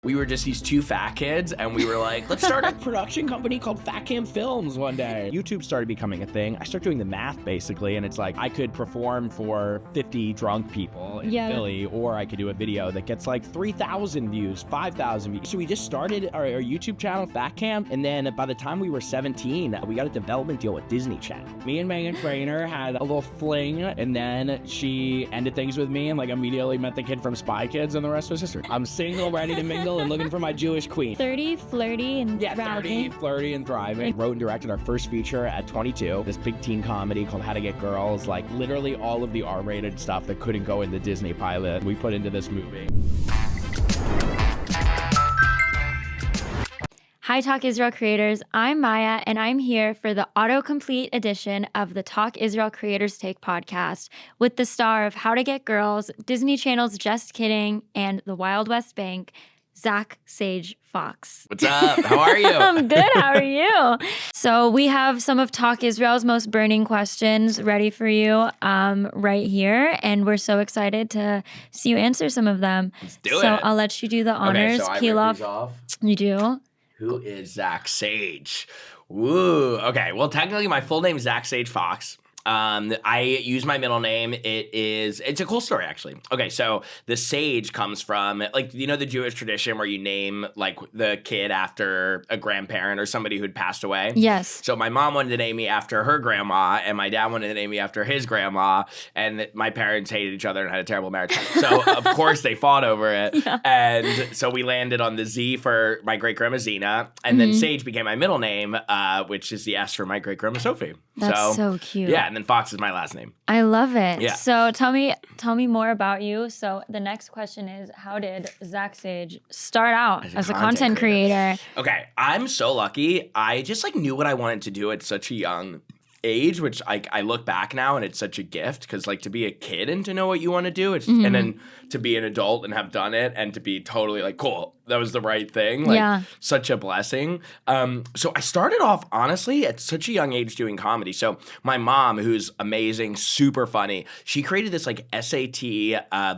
We were just these two fat kids, and we were like, let's start a production company called Fat Cam Films one day. YouTube started becoming a thing. I started doing the math, basically, and it's like I could perform for 50 drunk people in Philly, or I could do a video that gets like 3,000 views, 5,000 views. So we just started our YouTube channel, Fat Cam, and then by the time we were 17, we got a development deal with Disney Channel. Me and Megan Trainor had a little fling, and then she ended things with me and like immediately met the kid from Spy Kids, and the rest was history. I'm single, ready to mingle, and looking for my Jewish queen. 30, flirty, and thriving. 30, flirty, and thriving. Wrote and directed our first feature at 22. This big teen comedy called How to Get Girls. Like literally all of the R-rated stuff that couldn't go in the Disney pilot, we put into this movie. Hi, Talk Israel creators. I'm Maya, and I'm here for the autocomplete edition of the Talk Israel Creators Take podcast with the star of How to Get Girls, Disney Channel's Just Kidding, and The Wild West Bank, Zach Sage Fox. What's up? How are you? I'm good. How are you? So we have some of Talk Israel's most burning questions ready for you right here, and we're so excited to see you answer some of them. Let's do it. So I'll let you do the honors. Okay, so I Peel rip these off. off. You do? Who is Zach Sage? Woo. Okay, well, technically my full name is Zach Sage Fox. I use my middle name. It's a cool story, actually. Okay, so the Sage comes from, like, you know, the Jewish tradition where you name, like, the kid after a grandparent or somebody who'd passed away. Yes. So my mom wanted to name me after her grandma, and my dad wanted to name me after his grandma, and my parents hated each other and had a terrible marriage. So, of course, they fought over it. Yeah. And so we landed on the Z for my great-grandma Zena, and then Sage became my middle name, which is the S for my great-grandma Sophie. That's so cute. Yeah, and then Fox is my last name. I love it. Yeah. So tell me more about you. So the next question is, how did Zach Sage start out as a content creator? Okay, I'm so lucky. I just like knew what I wanted to do at such a young age, which I look back now and it's such a gift, because like to be a kid and to know what you want to do, and then to be an adult and have done it and to be totally like, cool, that was the right thing. Like such a blessing. So I started off honestly at such a young age doing comedy. So my mom, who's amazing, super funny, she created this like SAT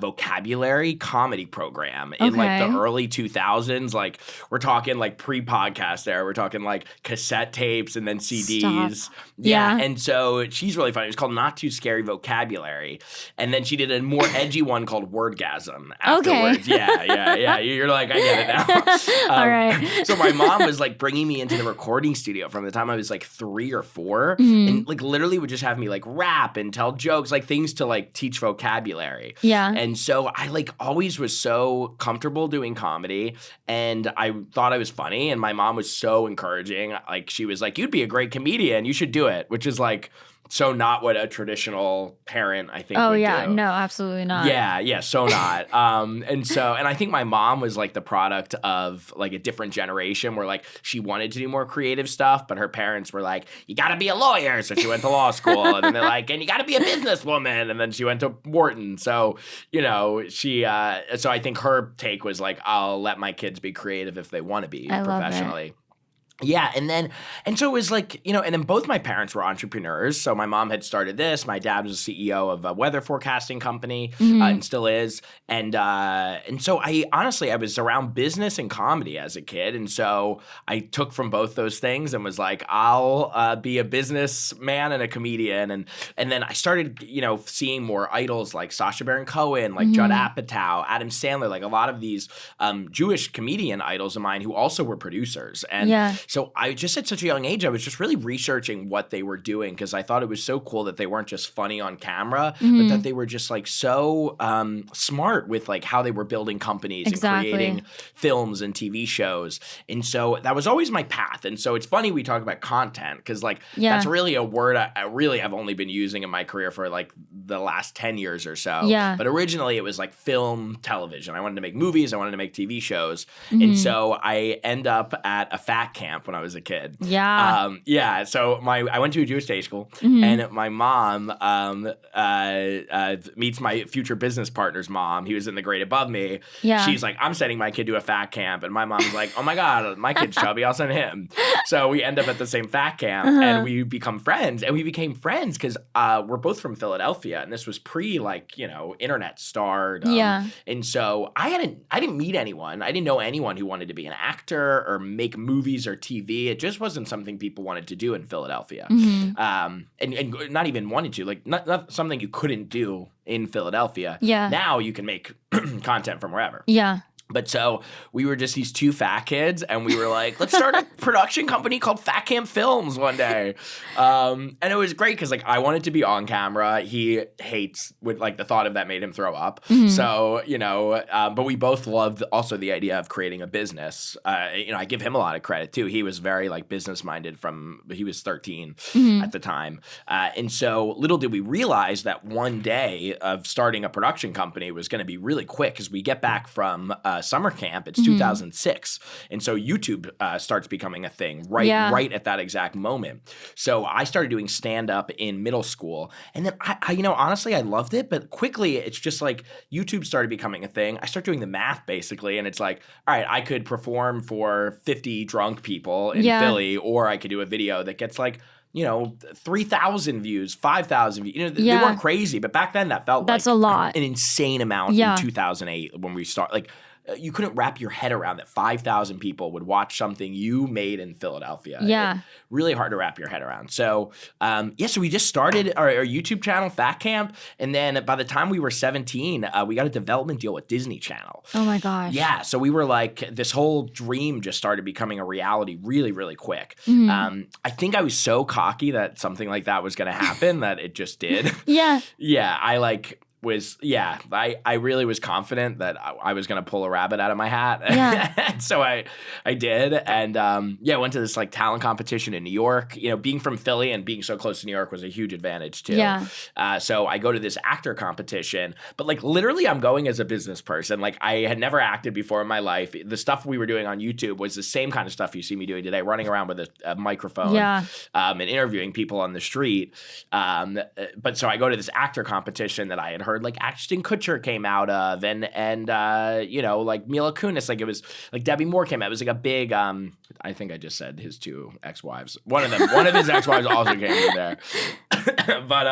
vocabulary comedy program in like the early 2000s. Like we're talking like pre-podcast era. We're talking like cassette tapes and then CDs. Stop. Yeah. And so she's really funny. It was called Not Too Scary Vocabulary. And then she did a more edgy one called Wordgasm afterwards. Okay. Yeah. You're like, I get it now. All right. So my mom was like bringing me into the recording studio from the time I was like 3 or 4, and like literally would just have me like rap and tell jokes, like things to like teach vocabulary. Yeah. And so I like always was so comfortable doing comedy, and I thought I was funny, and my mom was so encouraging. Like she was like, you'd be a great comedian, you should do it, which is like so not what a traditional parent, I think, would do. No, absolutely not. Yeah, so not. And I think my mom was like the product of like a different generation where like she wanted to do more creative stuff, but her parents were like, you gotta be a lawyer. So she went to law school, and then they're like, and you gotta be a businesswoman. And then she went to Wharton. So, you know, so I think her take was like, I'll let my kids be creative if they want to be professionally. Yeah, and so it was like, you know, and then both my parents were entrepreneurs. So my mom had started this. My dad was the CEO of a weather forecasting company and still is. And so I was around business and comedy as a kid. And so I took from both those things and was like, I'll be a businessman and a comedian. And then I started, you know, seeing more idols like Sacha Baron Cohen, like Judd Apatow, Adam Sandler, like a lot of these Jewish comedian idols of mine who also were producers. And so I just at such a young age, I was just really researching what they were doing, because I thought it was so cool that they weren't just funny on camera, but that they were just like so smart with like how they were building companies and creating films and TV shows. And so that was always my path. And so it's funny we talk about content, because like that's really a word I really have only been using in my career for like the last 10 years or so. Yeah. But originally it was like film, television. I wanted to make movies. I wanted to make TV shows. And so I end up at a Fat Cam camp when I was a kid. Yeah. So I went to a Jewish day school, Mm-hmm. and my mom meets my future business partner's mom. He was in the grade above me. Yeah. She's like, I'm sending my kid to a fat camp. And my mom's like, oh my God, my kid's chubby. I'll send him. So we end up at the same fat camp, and we become friends. And we became friends because we're both from Philadelphia. And this was pre, like, internet stardom. Yeah. And so I didn't meet anyone. I didn't know anyone who wanted to be an actor or make movies or TV. It just wasn't something people wanted to do in Philadelphia. Mm-hmm. And not even wanted to, like, not something you couldn't do in Philadelphia. Yeah. Now you can make content from wherever. Yeah. But so we were just these two fat kids, and we were like, let's start a production company called Fat Camp Films one day. And it was great because, like, I wanted to be on camera. He hates with, like, the thought of that made him throw up. Mm-hmm. So, but we both loved also the idea of creating a business. I give him a lot of credit too. He was very, like, business minded he was 13 at the time. And so little did we realize that one day of starting a production company was going to be really quick because we get back from summer camp. It's 2006. And so YouTube starts becoming a thing right at that exact moment. So I started doing stand-up in middle school. And then I honestly, I loved it. But quickly, it's just like YouTube started becoming a thing. I start doing the math basically. And it's like, all right, I could perform for 50 drunk people in Philly, or I could do a video that gets like 3,000 views, 5,000 views. They weren't crazy, but back then that felt that's like a lot. an insane amount in 2008 when we start. Like, you couldn't wrap your head around that 5,000 people would watch something you made in Philadelphia. Yeah. Really hard to wrap your head around. So, so we just started our YouTube channel, Fat Camp. And then by the time we were 17, we got a development deal with Disney Channel. Oh my gosh. Yeah. So we were like, this whole dream just started becoming a reality really, really quick. Mm-hmm. I think I was so cocky that something like that was going to happen that it just did. Yeah. Yeah. I really was confident that I was going to pull a rabbit out of my hat. Yeah. And so I did. And went to this like talent competition in New York. Being from Philly and being so close to New York was a huge advantage too. Yeah. So I go to this actor competition, but like literally I'm going as a business person. Like I had never acted before in my life. The stuff we were doing on YouTube was the same kind of stuff you see me doing today, running around with a microphone and interviewing people on the street. But so I go to this actor competition that I had heard like Ashton Kutcher came out of and like Mila Kunis, like it was like Debbie Moore came out. It was like a big I think I just said his two ex-wives. One of his ex-wives also came in there. But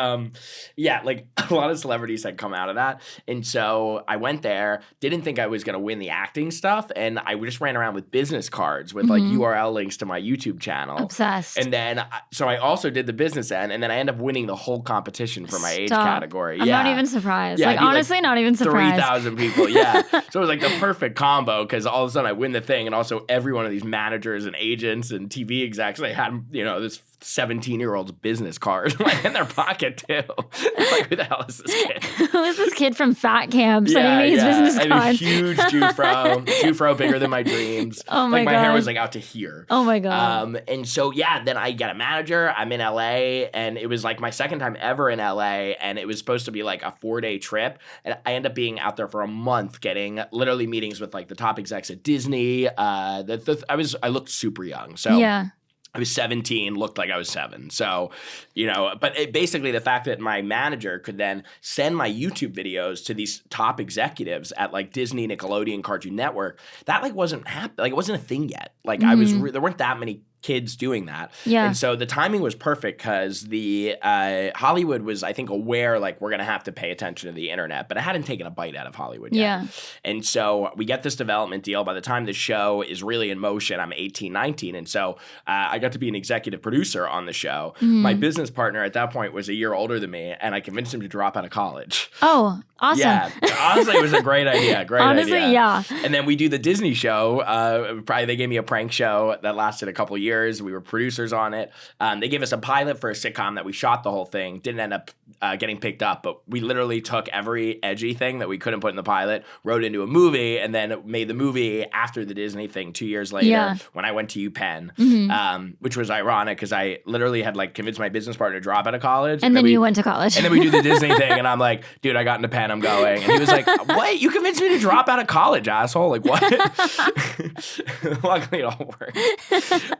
like a lot of celebrities had come out of that. And so I went there, didn't think I was going to win the acting stuff. And I just ran around with business cards with like URL links to my YouTube channel. Obsessed. And then, so I also did the business end, and then I ended up winning the whole competition for my age category. I'm not even surprised. Yeah, honestly, not even surprised. 3,000 people, yeah. So it was like the perfect combo because all of a sudden I win the thing, and also every one of these managers and agents and TV execs, they had, this 17-year-old's business card like in their pocket too. Like, who the hell is this kid? Who is this kid from Fat Camp sending me his business card? card? A huge Jufro bigger than my dreams. Oh my god. Like my hair was like out to here. Oh my god. And so then I get a manager. I'm in LA, and it was like my second time ever in LA, and it was supposed to be like a 4-day trip, and I ended up being out there for a month, getting literally meetings with like the top execs at Disney. I looked super young, so yeah. I was 17, looked like I was 7. So, but basically the fact that my manager could then send my YouTube videos to these top executives at like Disney, Nickelodeon, Cartoon Network, that like wasn't like it wasn't a thing yet. Like there weren't that many kids doing that. Yeah. And so the timing was perfect because the Hollywood was, I think, aware like we're going to have to pay attention to the internet, but it hadn't taken a bite out of Hollywood yet. Yeah. And so we get this development deal. By the time the show is really in motion, I'm 18, 19. And so I got to be an executive producer on the show. My business partner at that point was a year older than me, and I convinced him to drop out of college. Oh, awesome. Yeah. Honestly, it was a great idea. Honestly, yeah. And then we do the Disney show. They gave me a prank show that lasted a couple years. We were producers on it. They gave us a pilot for a sitcom that we shot the whole thing. Didn't end up getting picked up, but we literally took every edgy thing that we couldn't put in the pilot, wrote it into a movie, and then made the movie after the Disney thing 2 years later when I went to UPenn, which was ironic because I literally had like convinced my business partner to drop out of college. And then you went to college. And then we do the Disney thing, and I'm like, dude, I got into Penn, I'm going. And he was like, what? You convinced me to drop out of college, asshole? Like, what? luckily it all worked.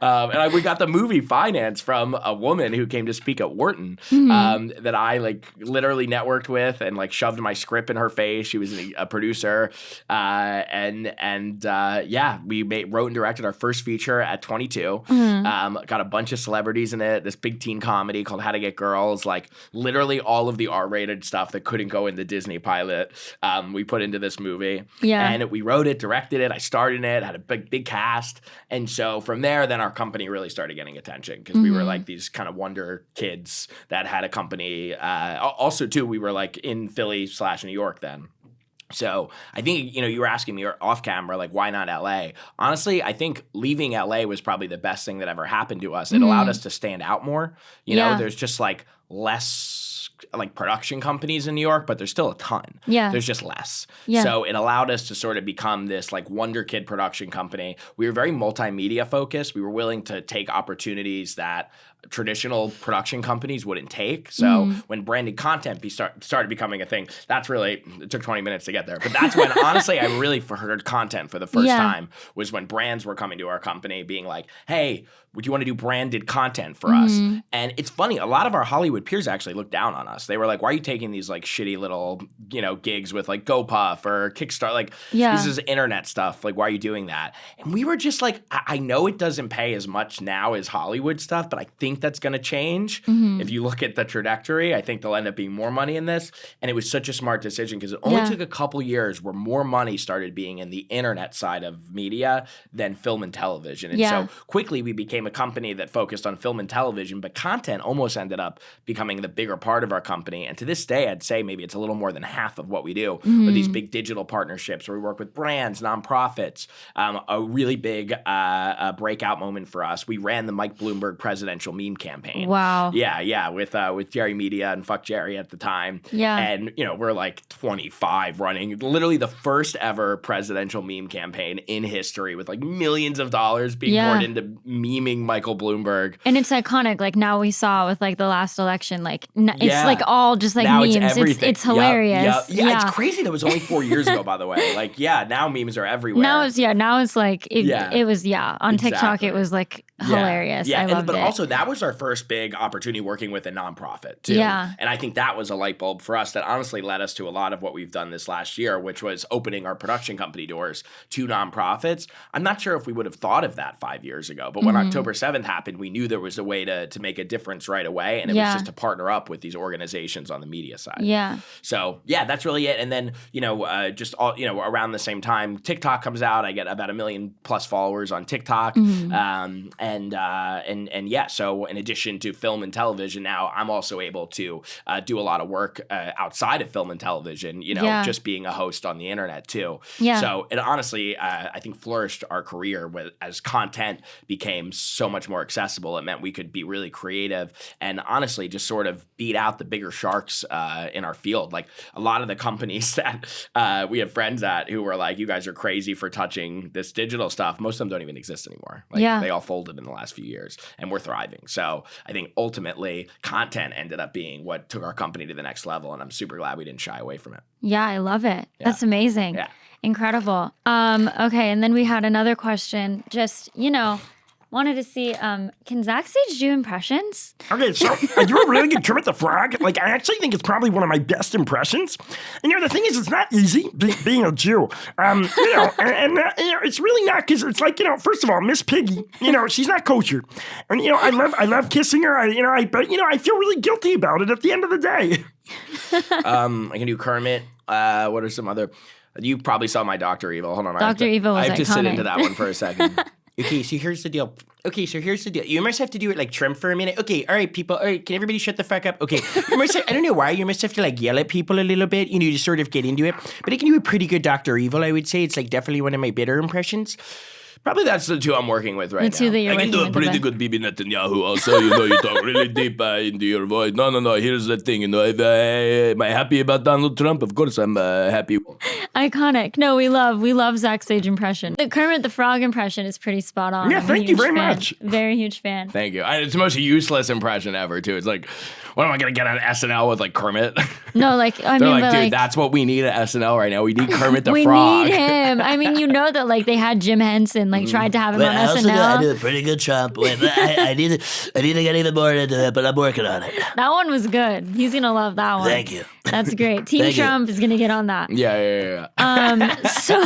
And we got the movie finance from a woman who came to speak at Wharton that I like literally networked with and like shoved my script in her face. She was a producer. We wrote and directed our first feature at 22. Got a bunch of celebrities in it. This big teen comedy called How to Get Girls. Like literally all of the R-rated stuff that couldn't go in the Disney pilot, we put into this movie. Yeah. And we wrote it, directed it. I starred in it, had a big cast. And so from there, then our company really started getting attention because we were like these kind of wonder kids that had a company. Also, too, we were like in Philly/New York then. So I think, you were asking me off camera, like, why not LA? Honestly, I think leaving LA was probably the best thing that ever happened to us. It allowed us to stand out more. You know, there's just like less like production companies in New York, but there's still a ton. Yeah. There's just less. Yeah. So it allowed us to sort of become this like wonder kid production company. We were very multimedia focused. We were willing to take opportunities that traditional production companies wouldn't take. So when branded content started becoming a thing, that's really, it took 20 minutes to get there. But that's when, honestly, I really heard content for the first time was when brands were coming to our company being like, hey, would you want to do branded content for us? And it's funny, a lot of our Hollywood peers actually looked down on us. They were like, why are you taking these like shitty little, gigs with like GoPuff or Kickstarter? Like, this is internet stuff. Like, why are you doing that? And we were just like, I know it doesn't pay as much now as Hollywood stuff, but I think that's going to change. If you look at the trajectory, I think there'll end up being more money in this. And it was such a smart decision because it only took a couple years where more money started being in the internet side of media than film and television. And so quickly we became a company that focused on film and television, but content almost ended up becoming the bigger part of our company. And to this day, I'd say maybe it's a little more than half of what we do with these big digital partnerships where we work with brands, nonprofits. A really big breakout moment for us. We ran the Mike Bloomberg presidential meme campaign. Wow. Yeah, with Jerry Media and Fuck Jerry at the time. Yeah. And, we're like 25 running literally the first ever presidential meme campaign in history with like millions of dollars being poured into memeing Michael Bloomberg. And it's iconic. Like now we saw with like the last election, like it's like all just like now memes. It's everything. It's hilarious. Yeah, it's crazy. That was only 4 years ago, by the way. Like, now memes are everywhere. Now it's like, it was, on TikTok, it was like hilarious. I loved it. But also that was our first big opportunity working with a nonprofit too. Yeah. And I think that was a light bulb for us that honestly led us to a lot of what we've done this last year, which was opening our production company doors to nonprofits. I'm not sure if we would have thought of that 5 years ago, but when October 7th happened, we knew there was a way to make a difference right away. And it was just to partner up with these organizations on the media side. Yeah. So that's really it. And then, just all, around the same time, TikTok comes out. I get about 1 million plus followers on TikTok. So in addition to film and television, now I'm also able to do a lot of work outside of film and television, just being a host on the internet too. Yeah. So it honestly, I think flourished our career as content became so much more accessible. It meant we could be really creative and honestly just sort of beat out the bigger sharks in our field. Like a lot of the companies that we have friends at who were like, you guys are crazy for touching this digital stuff. Most of them don't even exist anymore. Like they all folded in the last few years and we're thriving. So I think ultimately content ended up being what took our company to the next level. And I'm super glad we didn't shy away from it. Yeah, I love it. Yeah. That's amazing. Yeah. Incredible. Okay. And then we had another question, just, wanted to see, can Zach Sage do impressions? Okay, so I do a really good Kermit the Frog. Like, I actually think it's probably one of my best impressions. And, the thing is, it's not easy being a Jew. It's really not, because it's like, first of all, Miss Piggy, she's not kosher. And, I love kissing her. But I feel really guilty about it at the end of the day. I can do Kermit. What are some other... You probably saw my Dr. Evil. Hold on. Dr. Evil was I have to iconic. sit into that one for a second. Okay, so here's the deal. You must have to do it like trim for a minute. Okay, all right, people. All right, can everybody shut the fuck up? Okay, I don't know why. You must have to like yell at people a little bit, just sort of get into it. But I can do a pretty good Dr. Evil, I would say. It's like definitely one of my better impressions. Probably that's the two I'm working with right now. The two that you're working with. I can do a pretty good Bibi Netanyahu also. You talk really deep into your voice. No. Here's the thing. Am I happy about Donald Trump? Of course I'm happy. Iconic. No, we love Zach Sage impression. The Kermit the Frog impression is pretty spot on. Yeah, thank you very much. Very huge fan. Thank you. It's the most useless impression ever too. It's like, what am I gonna get on SNL with like Kermit? No, dude, that's what we need at SNL right now. We need Kermit the Frog. We need him. I mean, that like they had Jim Henson like tried to have him But on I also SNL. do a pretty good Trump. Wait, I need to get even more into that, but I'm working on it. That one was good. He's gonna love that one. Thank you. That's great. Team Thank you. Trump is gonna get on that. Yeah. So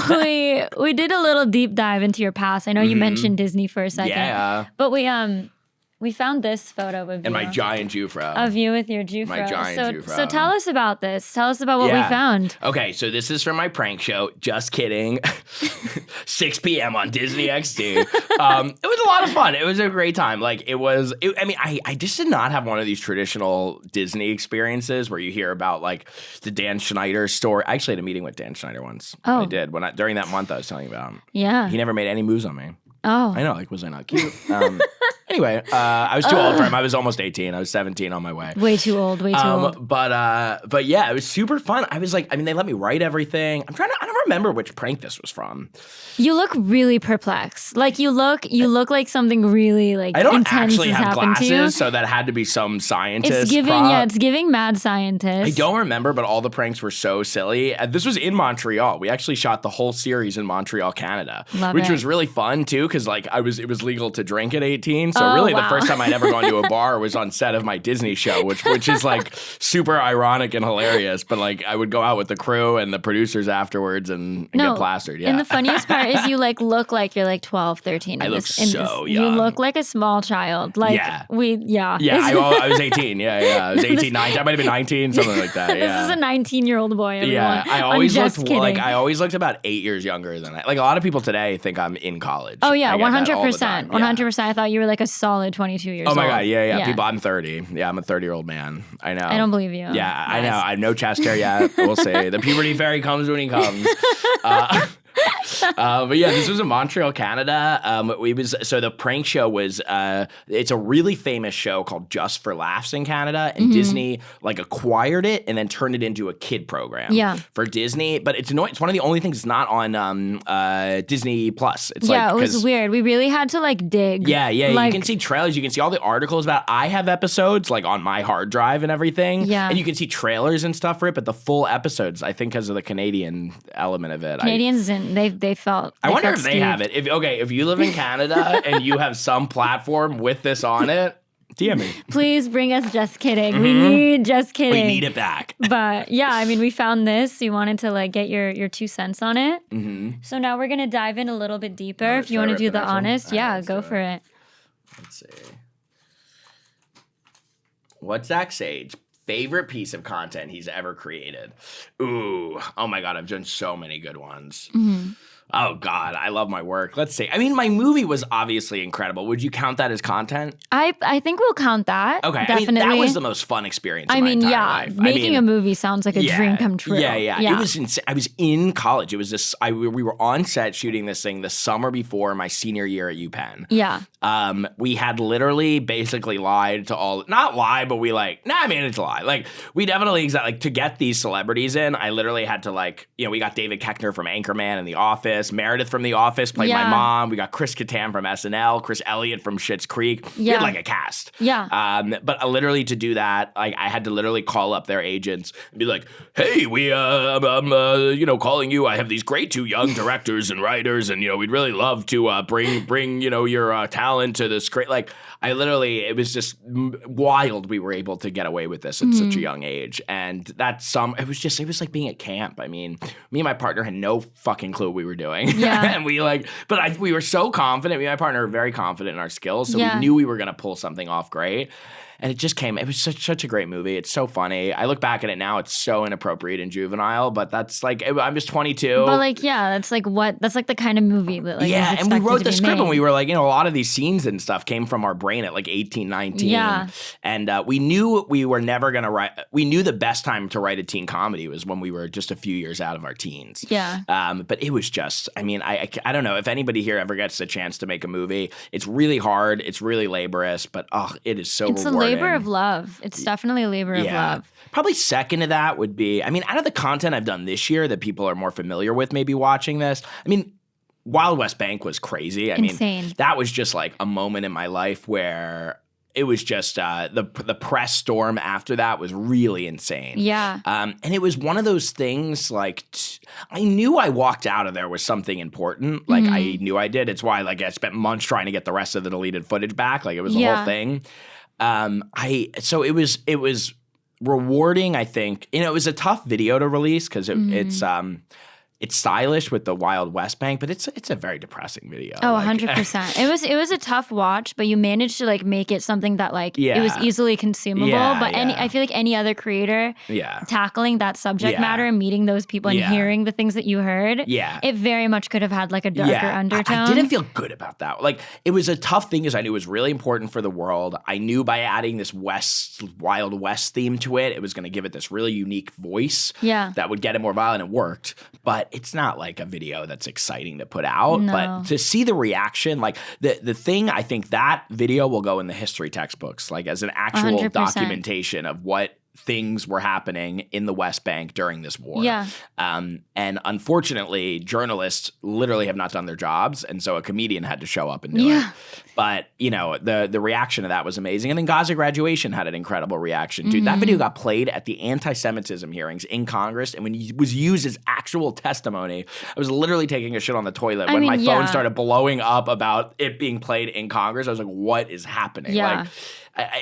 we did a little deep dive into your past. I know you mentioned Disney for a second. Yeah. But we found this photo of you. And my giant Jufro. of you with your Jufro. My giant Jufro. So tell us about this. Tell us about what we found. Okay, so this is from my prank show. Just kidding. 6 p.m. on Disney XD. It was a lot of fun. It was a great time. Like I just did not have one of these traditional Disney experiences where you hear about like the Dan Schneider story. I actually had a meeting with Dan Schneider once. Oh. I did during that month I was telling you about him. Yeah. He never made any moves on me. Oh. I know, like, was I not cute? Anyway, I was too old for him. I was almost 18. I was 17 on my way. Way too old. Way too old. But yeah, it was super fun. I was like, they let me write everything. I don't remember which prank this was from. You look really perplexed. Like you look like something really like I don't intense actually has have happened to you. glasses, so that had to be some scientist. It's giving mad scientist. I don't remember, but all the pranks were so silly. This was in Montreal. We actually shot the whole series in Montreal, Canada, which was really fun too, because like it was legal to drink at 18. So really, the first time I'd ever gone to a bar was on set of my Disney show, which is like super ironic and hilarious. But like I would go out with the crew and the producers afterwards and get plastered. Yeah. And the funniest part is you like look like you're like 12, 13. I look so young. You look like a small child. Like Yeah, I was 18. Yeah. I was 18, 19. I might have been 19, something like that. Yeah. This is a 19-year-old boy. Everyone. Yeah, I always just looked kidding. I always looked about 8 years younger than like a lot of people today think I'm in college. Oh yeah, I get that all the time. 100%. 100%. I thought you were like a solid 22 years old. Oh my god, yeah. People, I'm 30. Yeah, I'm a 30-year-old man. I know. I don't believe you. Yeah, I know. I have no chest hair yet. We'll see. The puberty fairy comes when he comes. But yeah, this was in Montreal, Canada. So the prank show was it's a really famous show called Just for Laughs in Canada, and Disney like acquired it and then turned it into a kid program. For Disney, but it's one of the only things that's not on Disney Plus. It's it was weird. We really had to like dig. Yeah. Like, you can see trailers. You can see all the articles about. I have episodes like on my hard drive and everything. Yeah, and you can see trailers and stuff for it. But the full episodes, I think, because of the Canadian element of it, Canadians didn't. They felt. I wonder if skewed. they have it. If you live in Canada and you have some platform with this on it, DM me. Please bring us Just Kidding. We need Just Kidding. We need it back. But yeah, I mean, we found this. You wanted to like get your 2 cents on it. So now we're gonna dive in a little bit deeper. If you want to do the honest, go for it. Let's see. What's Zach Sage? Favorite piece of content he's ever created? Ooh, oh my God, I've done so many good ones. Oh God, I love my work. Let's see. I mean, my movie was obviously incredible. Would you count that as content? I think we'll count that. Okay, definitely. I mean, that was the most fun experience of my entire life. Making a movie sounds like a dream come true. Yeah. It was insane. I was in college. It was this. we were on set shooting this thing the summer before my senior year at UPenn. Yeah. We had literally basically lied to all. Not lie, but we it's a lie. Like we definitely to get these celebrities in. I literally had to we got David Koechner from Anchorman and The Office. Meredith from The Office played my mom. We got Chris Kattan from SNL, Chris Elliott from Schitt's Creek. We had a cast. Yeah. But literally to do that, I had to literally call up their agents and be like, "Hey, I'm calling you. I have these great 2 young directors and writers, and we'd really love to bring your talent to the script." Like I literally, it was just wild. We were able to get away with this at such a young age, and it was like being at camp. I mean, me and my partner had no fucking clue what we were doing. Yeah. And we were so confident. Me and my partner were very confident in our skills, so we knew we were going to pull something off great. And it just came. It was such a great movie. It's so funny. I look back at it now. It's so inappropriate and juvenile. But that's I'm just 22. But that's the kind of movie that is and we wrote the script made. and we were a lot of these scenes and stuff came from our brain at 18, 19. Yeah. And we knew we were never gonna write. We knew the best time to write a teen comedy was when we were just a few years out of our teens. Yeah. But it was just. I mean, I don't know if anybody here ever gets a chance to make a movie. It's really hard. It's really laborious. But it is so rewarding. It's a labor of love. It's definitely a labor of love. Probably second to that would be, out of the content I've done this year that people are more familiar with maybe watching this, Wild West Bank was crazy. Insane. That was just a moment in my life where it was just the press storm after that was really insane. Yeah. And it was one of those things like I knew I walked out of there with something important. Like I knew I did. It's why like I spent months trying to get the rest of the deleted footage back. Like it was the whole thing. So it was rewarding, I think. You know, it was a tough video to release because it's stylish with the Wild West Bank, but it's a very depressing video. Oh, like, 100%. It was a tough watch, but you managed to like make it something that like it was easily consumable. But I feel like any other creator tackling that subject matter and meeting those people and hearing the things that you heard, it very much could have had like a darker undertone. I didn't feel good about that. Like it was a tough thing because I knew it was really important for the world. I knew by adding this Wild West theme to it, it was going to give it this really unique voice that would get it more violent. It worked. But it's not like a video that's exciting to put out. No. But to see the reaction, like the thing, I think that video will go in the history textbooks, like as an actual 100%. documentation of what things were happening in the West Bank during this war. Yeah. And unfortunately, journalists literally have not done their jobs. And so a comedian had to show up and do it. But, you know, the reaction to that was amazing. And then Gaza Graduation had an incredible reaction. Dude, that video got played at the anti-Semitism hearings in Congress. And when it was used as actual testimony, I was literally taking a shit on the toilet when my phone started blowing up about it being played in Congress. I was like, what is happening? Yeah. Like,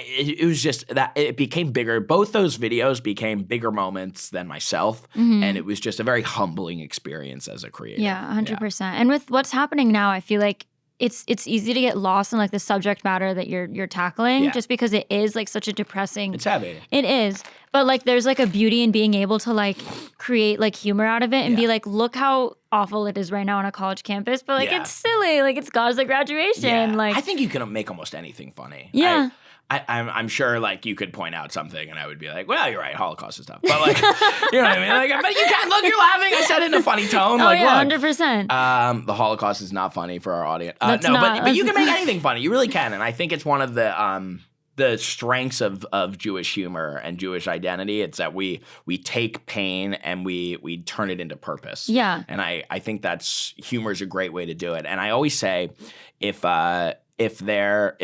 it was just that it became bigger. Both those videos became bigger moments than myself. And it was just a very humbling experience as a creator. Yeah, 100%. And with what's happening now, I feel like it's easy to get lost in like the subject matter that you're tackling just because it is like such a depressing. It's heavy. It is. But like there's like a beauty in being able to like create like humor out of it and be like, look how awful it is right now on a college campus. But like it's silly. Like it's Gaza Graduation. Yeah. Like I think you can make almost anything funny. Yeah. I'm sure like you could point out something and I would be like, well, you're right, Holocaust is tough. But like, you know what I mean? Like, but you can't look, you're laughing. I said it in a funny tone. Oh like, yeah, look, 100%. The Holocaust is not funny for our audience. That's No, not- but you can make anything funny. You really can. And I think it's one of the strengths of Jewish humor and Jewish identity. It's that we take pain and we turn it into purpose. Yeah. And I think humor is a great way to do it. And I always say if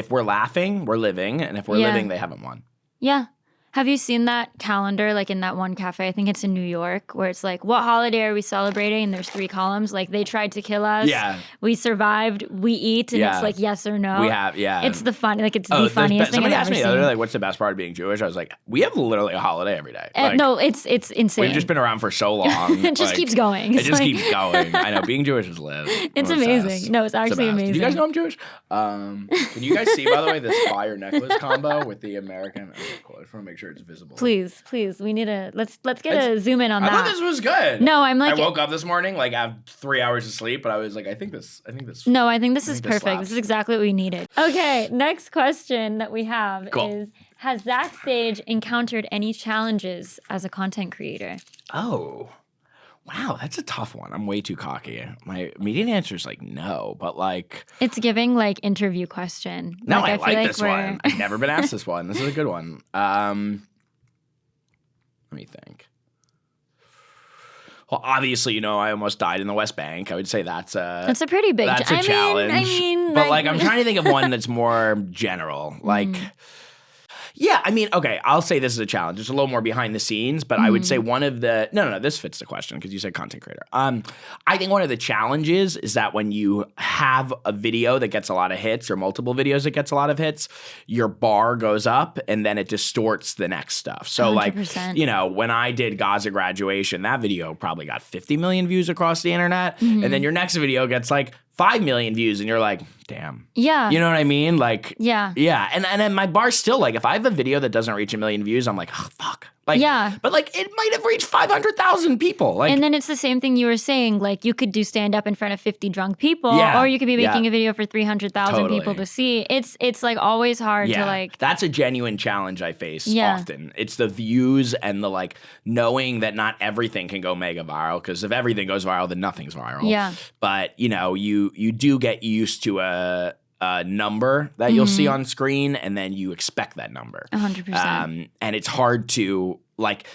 we're laughing, we're living, and if we're living, they haven't won. Yeah. Have you seen that calendar, like in that one cafe? I think it's in New York, where it's like, what holiday are we celebrating? And there's 3 columns. Like, they tried to kill us. Yeah. We survived. We eat. And it's like, yes or no. We have, It's the funniest thing I've Somebody ever asked me the seen. other day, like, what's the best part of being Jewish? I was like, we have literally a holiday every day. Like, No, it's insane. we've just been around for so long. It just keeps going. It It's just like- keeps going. I know, being Jewish is lit. It's I'm amazing. obsessed. No, it's actually the best. amazing. Do you guys know I'm Jewish? Can you guys see, by the way, this fire necklace combo with the American? Oh, cool. I just want to make sure it's visible. Please. We need to let's get a zoom in on I that. thought this was good. No, I'm like I woke up this morning, like I have 3 hours of sleep, but I was like, I think this. No, I think this is think this perfect. slaps. This is exactly what we needed. Okay, next question that we have is, has Zach Sage encountered any challenges as a content creator? Oh, wow, that's a tough one. I'm way too cocky. My immediate answer is like no, but like It's giving like interview question. no, I feel like this one. I've never been asked this one. This is a good one. Let me think. Well, obviously, you know, I almost died in the West Bank. I would say that's a pretty big that's a challenge. I mean, but like I'm trying to think of one that's more general. Like yeah, I mean, okay, I'll say this is a challenge. It's a little more behind the scenes, but I would say one of the no, this fits the question because you said content creator. I think one of the challenges is that when you have a video that gets a lot of hits or multiple videos that gets a lot of hits, your bar goes up and then it distorts the next stuff. So 100%. like, you know, when I did Gaza Graduation, that video probably got 50 million views across the internet, and then your next video gets like 5 million views and you're like, damn. Yeah. You know what I mean? Like, Yeah. Yeah. And then my bar's still like, if I have a video that doesn't reach 1 million views, I'm like, oh, fuck. Like, Yeah. But like, it might have reached 500,000 people. Like, And then it's the same thing you were saying. Like you could do stand up in front of 50 drunk people, Yeah. or you could be making Yeah. a video for 300,000 people Totally. to see. It's like always hard yeah, to like. that's a genuine challenge I face Yeah. often. It's the views and the like knowing that not everything can go mega viral, because if everything goes viral, then nothing's viral. Yeah. But you know, you do get used to a number that you'll see on screen, and then you expect that number. 100%. And it's hard to like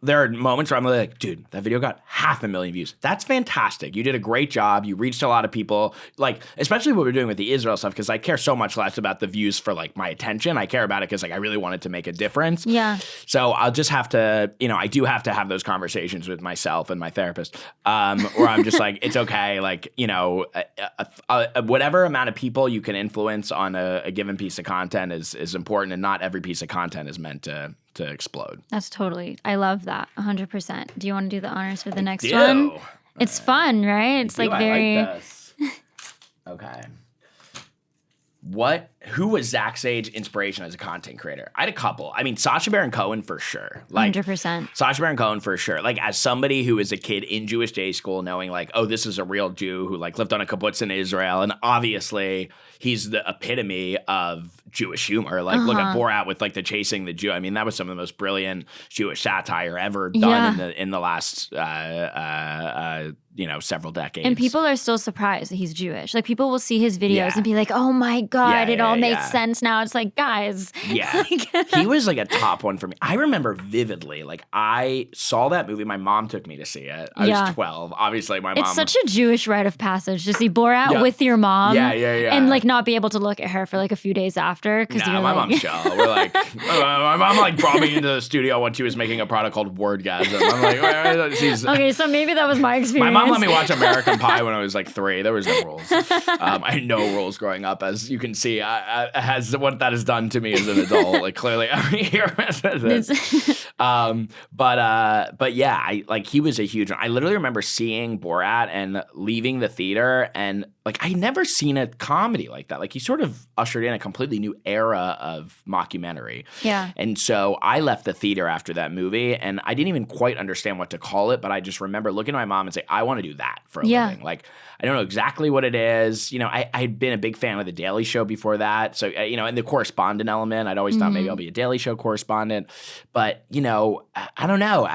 there are moments where I'm like, dude, that video got 500,000 views. That's fantastic. You did a great job. You reached a lot of people, like, especially what we're doing with the Israel stuff, because I care so much less about the views for like my attention. I care about it because like I really wanted to make a difference. Yeah. So I'll just have to, I do have to have those conversations with myself and my therapist, where I'm just like, it's okay. Like, whatever amount of people you can influence on a given piece of content is important, and not every piece of content is meant to explode. That's totally, I love that 100%. Do you want to do the honors for the next one? It's fun, right? It's like very. I like this. Okay. Who was Zach Sage's inspiration as a content creator? I had a couple. I mean, Sacha Baron Cohen for sure. Like 100%. Sacha Baron Cohen for sure. Like as somebody who is a kid in Jewish day school, knowing like, oh, this is a real Jew who like lived on a kibbutz in Israel, and obviously he's the epitome of Jewish humor. Like look at Borat with like the chasing the Jew. I mean, that was some of the most brilliant Jewish satire ever done in the last several decades. And people are still surprised that he's Jewish. Like people will see his videos and be like, oh my God, it all makes sense now. It's like, guys. Yeah. He was like a top one for me. I remember vividly, like I saw that movie. My mom took me to see it. I was 12. Obviously my mom. It's such a Jewish rite of passage to see Borat with your mom. Yeah. And like not be able to look at her for like a few days after. Nah, my mom's chill. We're like, my mom like brought me into the studio when she was making a product called Wordgasm. I'm like, okay, so maybe that was my experience. My mom let me watch American Pie when I was like 3. There was no rules. I had no rules growing up, as you can see. What that has done to me as an adult. Like clearly, I'm here with this. But yeah, he was a huge one. I literally remember seeing Borat and leaving the theater, and like I never seen a comedy like that. Like he sort of ushered in a completely new era of mockumentary. Yeah. And so I left the theater after that movie, and I didn't even quite understand what to call it, but I just remember looking at my mom and say, I want to do that for a living. Like I don't know exactly what it is. I had been a big fan of The Daily Show before that. So, and the correspondent element, I'd always thought maybe I'll be a Daily Show correspondent. But, I don't know.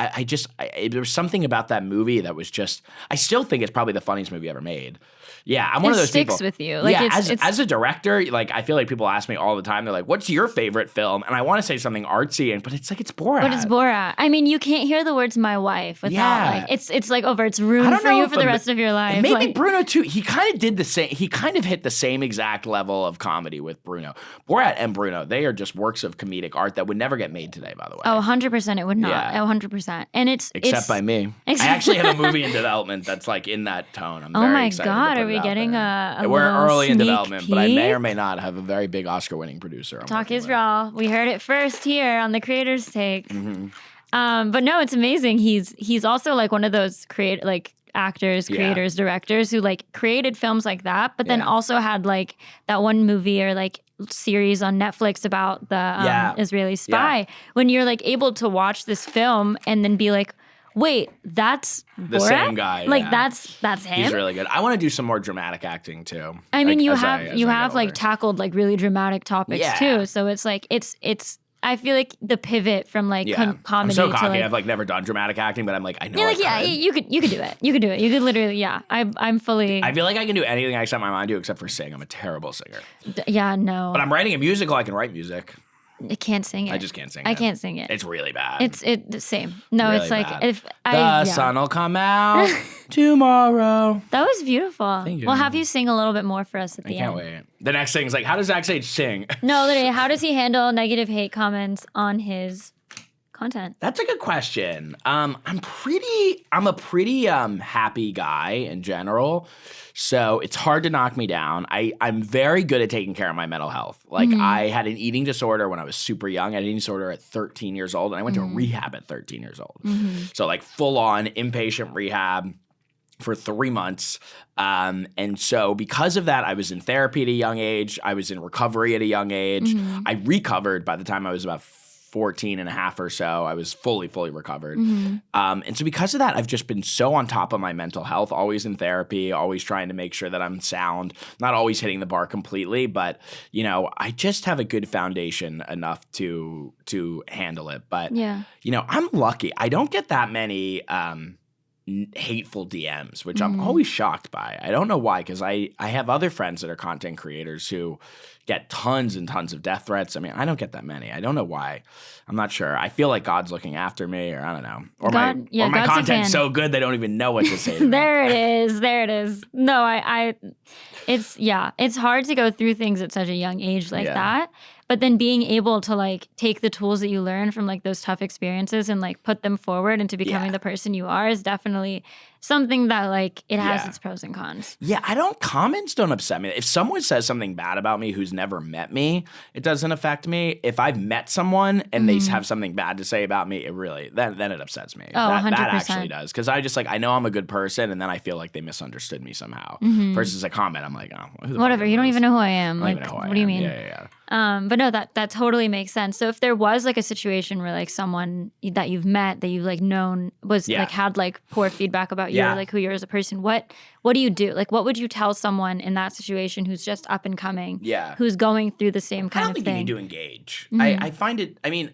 There was something about that movie that was just, I still think it's probably the funniest movie ever made. Yeah, I'm one of those people. It sticks with you. Like as a director, like I feel like people ask me all the time. They're like, "What's your favorite film?" And I want to say something artsy, but it's like it's Borat. But it's Borat. I mean, you can't hear the words "my wife" without like it's like over. It's ruined for you for the rest of your life. And maybe Bruno too. He kind of did the same. He kind of hit the same exact level of comedy with Bruno. Borat and Bruno, they are just works of comedic art that would never get made today. By the way. Oh, 100%. It would not. Yeah. 100%. And except by me. I actually have a movie in development that's like in that tone. I'm very excited to put are we it out getting there. a We're early in sneak development, but I peek? may or may not have a very big Oscar-winning producer. Talk Israel. We heard it first here on the Creators Take. Mm-hmm. But no, it's amazing. He's also like one of those actors, creators, directors who like created films like that, but then also had like that one movie or like series on Netflix about the Israeli spy. Yeah. When you're like able to watch this film and then be like, wait, that's the Borat? Same guy. Like that's him. He's really good. I want to do some more dramatic acting too. I mean, like, you have like tackled like really dramatic topics too. So it's like it's. I feel like the pivot from like comedy. I'm so cocky. To like, I've like never done dramatic acting, but I'm like I know. You're like you could do it. You could do it. You could literally I'm fully. I feel like I can do anything I set my mind to except for sing. I'm a terrible singer. No. But I'm writing a musical. I can write music. I can't sing it. I just can't sing it. I can't sing it. It's really bad. It's the same. No, really it's like bad. if the sun will come out tomorrow. That was beautiful. Thank you. We'll have you sing a little bit more for us at the end. I can't wait. The next thing is like, how does Zach Sage sing? No, literally, how does he handle negative hate comments on his content? That's a good question. I'm a pretty happy guy in general. So it's hard to knock me down. I'm very good at taking care of my mental health. Like I had an eating disorder when I was super young. I had an eating disorder at 13 years old, and I went to rehab at 13 years old. So like full on inpatient rehab for 3 months. And so because of that, I was in therapy at a young age. I was in recovery at a young age. I recovered by the time I was about 14 and a half or so. I was fully recovered. And so because of that, I've just been so on top of my mental health, always in therapy, always trying to make sure that I'm sound, not always hitting the bar completely, but I just have a good foundation enough to handle it. But I'm lucky. I don't get that many hateful DMs, which I'm always shocked by. I don't know why, because I have other friends that are content creators who get tons and tons of death threats. I mean, I don't get that many. I don't know why. I'm not sure. I feel like God's looking after me, or I don't know. Or my God's a content's fan. so good they don't even know what to say to me. There it is. No, it's hard to go through things at such a young age like that. But then being able to like take the tools that you learn from like those tough experiences and like put them forward into becoming the person you are is definitely something that like it has its pros and cons. Yeah, comments don't upset me. If someone says something bad about me who's never met me, it doesn't affect me. If I've met someone and they have something bad to say about me, it really, then it upsets me. Oh, 100%. That actually does. Because I just like, I know I'm a good person, and then I feel like they misunderstood me somehow. Versus a comment, I'm like, oh, who the fuck Whatever, is you don't this? even know who I am. I don't Like, even know who I what do you am. mean? Yeah. But no, that totally makes sense. So if there was like a situation where like someone that you've met that you've like known was like had like poor feedback about you or like who you are as a person, what do you do? Like, what would you tell someone in that situation who's just up and coming? Yeah. Who's going through the same kind I of don't thing? think you need to engage. I find it, I mean,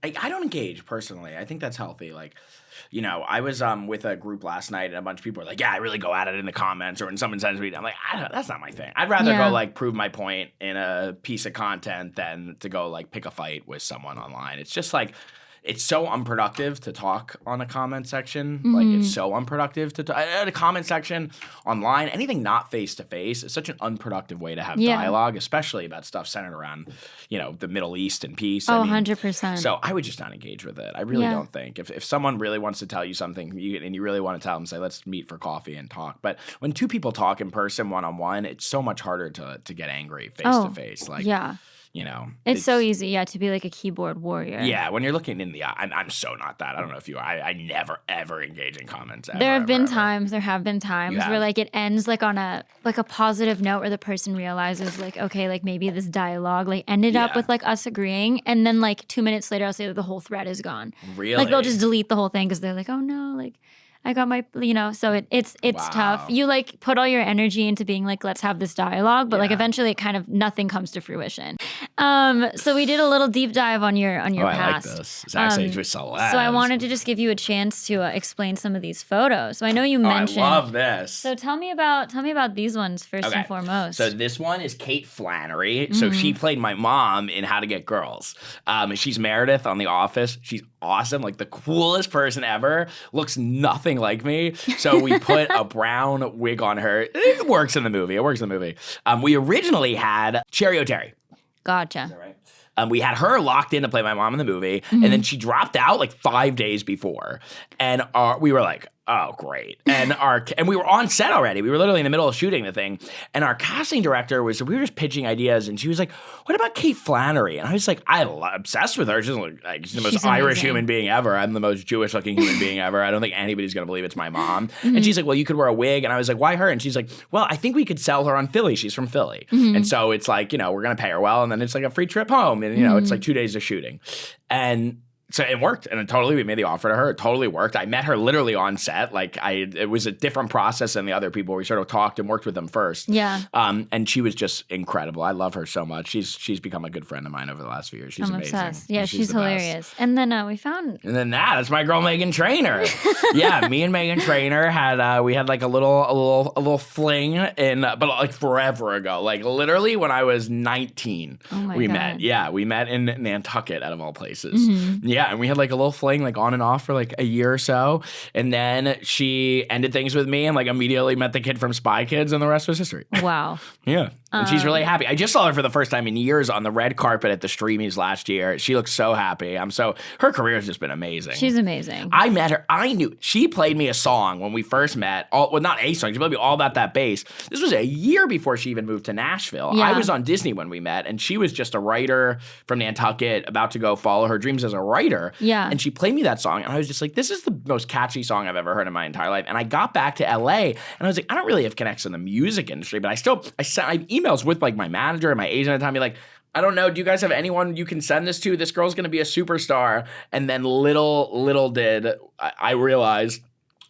I don't engage personally. I think that's healthy. Like, you know, I was with a group last night, and a bunch of people were like, yeah, I really go at it in the comments, or when someone sends me, I'm like, that's not my thing. I'd rather go like prove my point in a piece of content than to go like pick a fight with someone online. It's just like, it's so unproductive to talk on a comment section. Like, it's so unproductive to talk at a comment section online. Anything not face to face is such an unproductive way to have dialogue, especially about stuff centered around, you know, the Middle East and peace. Oh, I mean, 100%. so I would just not engage with it. I really don't think. If someone really wants to tell you something and you really want to tell them, say, let's meet for coffee and talk. But when two people talk in person, one-on-one, it's so much harder to get angry face to face. Like, you know, it's so easy, to be like a keyboard warrior. Yeah, when you're looking in the eye, I'm so not that. I don't know if you are. I never ever engage in comments. There have been times where like it ends like on a positive note where the person realizes like, okay, like maybe this dialogue like ended up with like us agreeing, and then like 2 minutes later I'll say that the whole thread is gone. Really? Like they'll just delete the whole thing because they're like, oh no, like I got my, you know, so it's tough. You like put all your energy into being like, let's have this dialogue, but like eventually it kind of nothing comes to fruition. So we did a little deep dive on your past. I like this. It's actually just So I wanted to just give you a chance to explain some of these photos. So I know you mentioned. I love this. So tell me about these ones first and foremost. So this one is Kate Flannery. So she played my mom in How to Get Girls. She's Meredith on The Office. She's awesome, like the coolest person ever. Looks nothing like me. So we put a brown wig on her. It works in the movie. We originally had Cherry O'Terry. Gotcha. Right. We had her locked in to play my mom in the movie, and then she dropped out like 5 days before, and we were like, oh, great. And we were on set already. We were literally in the middle of shooting the thing. And our casting director we were just pitching ideas, and she was like, what about Kate Flannery? And I was like, I'm obsessed with her. She's she's the most Irish human being ever. I'm the most Jewish looking human being ever. I don't think anybody's going to believe it's my mom. And she's like, well, you could wear a wig. And I was like, why her? And she's like, well, I think we could sell her on Philly. She's from Philly. And so it's like, you know, we're going to pay her well. And then it's like a free trip home. And, you know, it's like 2 days of shooting. And so it worked, and we made the offer to her. It totally worked. I met her literally on set. It was a different process than the other people. We sort of talked and worked with them first. Yeah. And she was just incredible. I love her so much. She's become a good friend of mine over the last few years. She's amazing. Obsessed. Yeah, she's the hilarious. Best. And then we found. And then that's my girl Megan Trainor. Yeah, me and Megan Trainor had we had like a little fling but like forever ago. Like literally when I was 19, we met. Yeah, we met in Nantucket out of all places. Yeah, and we had like a little fling like on and off for like a year or so. And then she ended things with me and like immediately met the kid from Spy Kids, and the rest was history. Wow. Yeah. And she's really happy. I just saw her for the first time in years on the red carpet at the Streamies last year. She looks so happy. Her career has just been amazing. She's amazing. I met her. I knew she played me a song when we first met. Not a song. She played me All About That Bass. This was a year before she even moved to Nashville. Yeah. I was on Disney when we met, and she was just a writer from Nantucket about to go follow her dreams as a writer. Yeah. And she played me that song, and I was just like, this is the most catchy song I've ever heard in my entire life. And I got back to LA, and I was like, I don't really have connections in the music industry, but I sent emails with like my manager and my agent at the time, be like, I don't know, do you guys have anyone you can send this to? This girl's going to be a superstar. And then little did I realize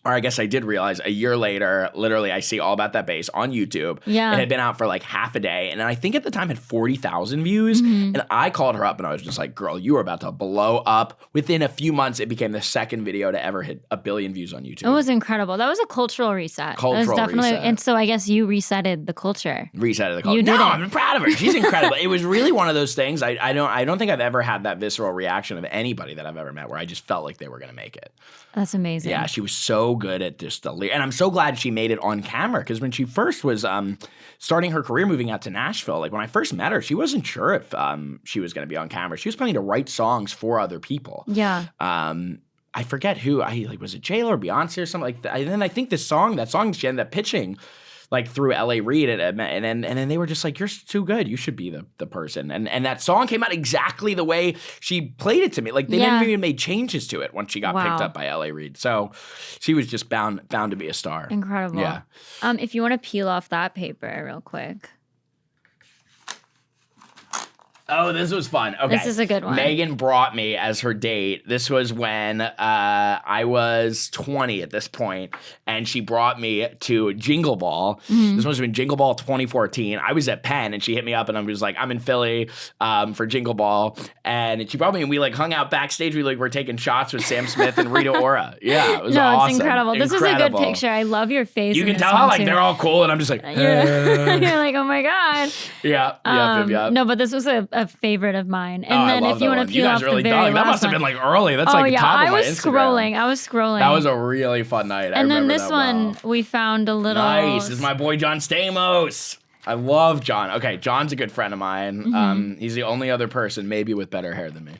or I guess I did realize a year later, literally, I see All About That Bass on YouTube. Yeah. It had been out for like half a day. And I think at the time had 40,000 views. Mm-hmm. And I called her up and I was just like, girl, you are about to blow up. Within a few months, it became the second video to ever hit 1 billion views on YouTube. It was incredible. That was a cultural reset. That was Cultural definitely, reset. And so I guess you resetted the culture. Reset of the culture. You did No, it. I'm proud of her. She's incredible. It was really one of those things. I don't think I've ever had that visceral reaction of anybody that I've ever met where I just felt like they were going to make it. That's amazing. Yeah, she was so good at just and I'm so glad she made it on camera because when she first was starting her career moving out to Nashville, like when I first met her, she wasn't sure if she was going to be on camera. She was planning to write songs for other people. Yeah. I forget who. Was it J-Lo or Beyonce or something like that? And then I think that song she ended up pitching like through L.A. Reid and then they were just like, you're too good. You should be the person. And that song came out exactly the way she played it to me. Like they never even made changes to it once she got picked up by L.A. Reid. So she was just bound to be a star. Incredible. Yeah. If you want to peel off that paper real quick. Oh, this was fun. Okay. This is a good one. Megan brought me as her date. This was when I was 20 at this point, and she brought me to Jingle Ball. Mm-hmm. This must have been Jingle Ball 2014. I was at Penn, and she hit me up, and I was like, I'm in Philly for Jingle Ball. And she brought me, and we like hung out backstage. We like were taking shots with Sam Smith and Rita Ora. Yeah, it was awesome. It's incredible. This is a good picture. I love your face. You in can this tell one, how like too. they're all cool, and I'm just like, You're like, oh my God. yeah. No, but this was a favorite of mine. And Oh, then I love if you that want one. to You peel guys off really the very dug. That last must have one. been like early. That's Oh like yeah, top of I my was Instagram. scrolling. That was a really fun night. And then remember this that one, well. we found a little. Nice. This is my boy John Stamos. I love John. Okay, John's a good friend of mine. Mm-hmm. He's the only other person maybe with better hair than me.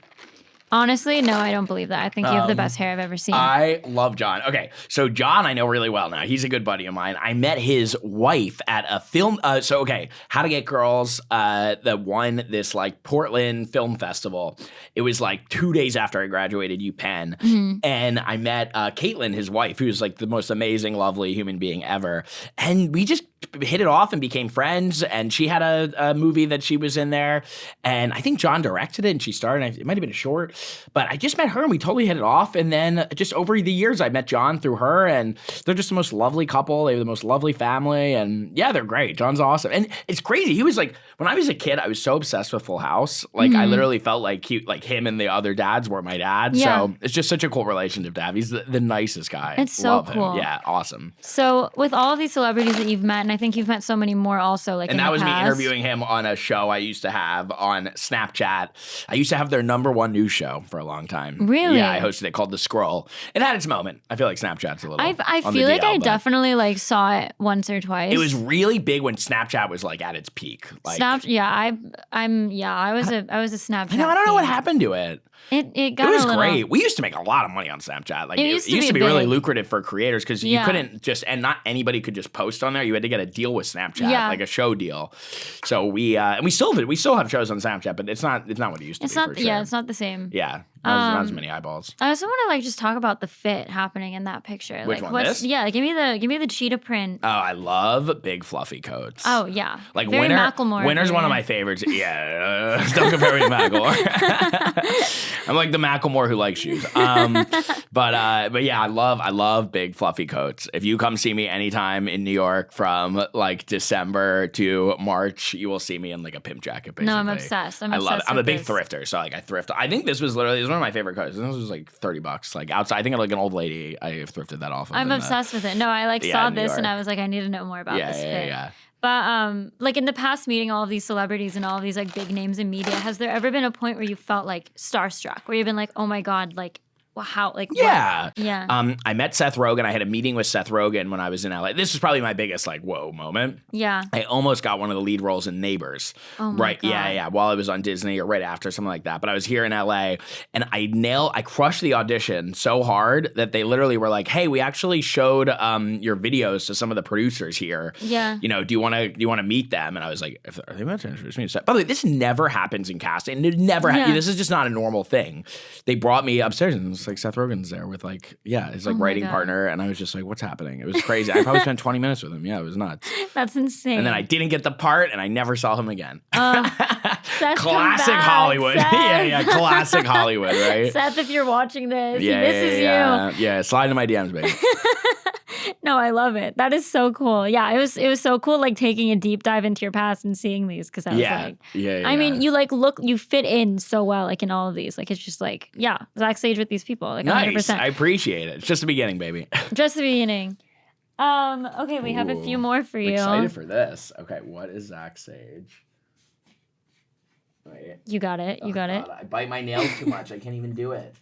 Honestly, no, I don't believe that. I think you have the best hair I've ever seen. I love John. Okay, so John I know really well now. He's a good buddy of mine. I met his wife at a film. How to Get Girls that won this like Portland Film Festival. It was like 2 days after I graduated UPenn. Mm-hmm. And I met Caitlin, his wife, who's like the most amazing, lovely human being ever. And we just hit it off and became friends. And she had a movie that she was in there. And I think John directed it and she starred. And it might have been a short. But I just met her and we totally hit it off. And then just over the years, I met John through her. And they're just the most lovely couple. They have the most lovely family. And yeah, they're great. John's awesome. And it's crazy. He was like, when I was a kid, I was so obsessed with Full House. Like I literally felt like him and the other dads were my dad. Yeah. So it's just such a cool relationship to have. He's the nicest guy. It's so Love cool. him. Yeah, awesome. So with all of these celebrities that you've met, and I think you've met so many more also, like And in that the was me past. interviewing him on a show I used to have on Snapchat. I used to have their #1 news show for a long time. Really? Yeah, I hosted it called The Scroll. It had its moment. I feel like Snapchat's a little I on feel the like DL, I but definitely like saw it once or twice. It was really big when Snapchat was like at its peak. Like, I was a Snapchat. I don't know what fiend. happened to it. It got It was a little, great. We used to make a lot of money on Snapchat. Like It used to be really big. lucrative for creators because you Yeah. couldn't just and not anybody could just post on there. You had to get a deal with Snapchat, Yeah. like a show deal. So we still have shows on Snapchat, but it's not what it used to It's be. not for sure. yeah, it's not the same. Yeah, not as many eyeballs. I also want to like just talk about the fit happening in that picture. Which like one, what's this? yeah, give me the cheetah print. Oh, I love big fluffy coats. Oh yeah. Like Very Winter. Macklemore. Winter's one of my favorites. Yeah, don't compare me to Macklemore. I'm like the Macklemore who likes shoes. But yeah, I love big fluffy coats. If you come see me anytime in New York from like December to March, you will see me in like a pimp jacket. Basically. No, I'm obsessed. I love it. I'm a with big this. thrifter, so like I thrift. I think this was one of my favorite coats. This was like $30, like outside. I think like an old lady. I thrifted that off of. I'm in, obsessed with it. No, I like yeah, saw in New this and York. I was like, I need to know more about Yeah, this yeah, fit. yeah. But like in the past, meeting all of these celebrities and all of these like big names in media, has there ever been a point where you felt like starstruck, where you've been like, oh my God, like how, like what? Yeah. Yeah. I met Seth Rogen. I had a meeting with Seth Rogen when I was in LA. This was probably my biggest like whoa moment. Yeah. I almost got one of the lead roles in Neighbors. Oh my right. God. Yeah. While I was on Disney or right after, something like that. But I was here in LA and I crushed the audition so hard that they literally were like, hey, we actually showed your videos to some of the producers here. Yeah. You know, do you want to meet them? And I was like, are they about to introduce me to Seth? By the way, this never happens in casting. It never Yeah. This is just not a normal thing. They brought me upstairs and like Seth Rogen's there with like, his like Oh my writing God. partner. And I was just like, what's happening? It was crazy. I probably spent 20 minutes with him. Yeah, it was nuts. That's insane. And then I didn't get the part and I never saw him again. Seth, come Classic back, Hollywood. Seth. yeah. Classic Hollywood, right? Seth, if you're watching this, Yeah, he misses you. Yeah, slide into my DMs, baby. No, I love it. That is so cool. Yeah, it was so cool like taking a deep dive into your past and seeing these because I was like, I mean, you like you fit in so well like in all of these. Like it's just like, Zach Sage with these people, like 100%. Nice. I appreciate it. It's just the beginning, baby. Just the beginning. Okay, we have a few more for I'm you. excited for this. Okay, what is Zach Sage? Wait. You got it. You got it. I bite my nails too much. I can't even do it.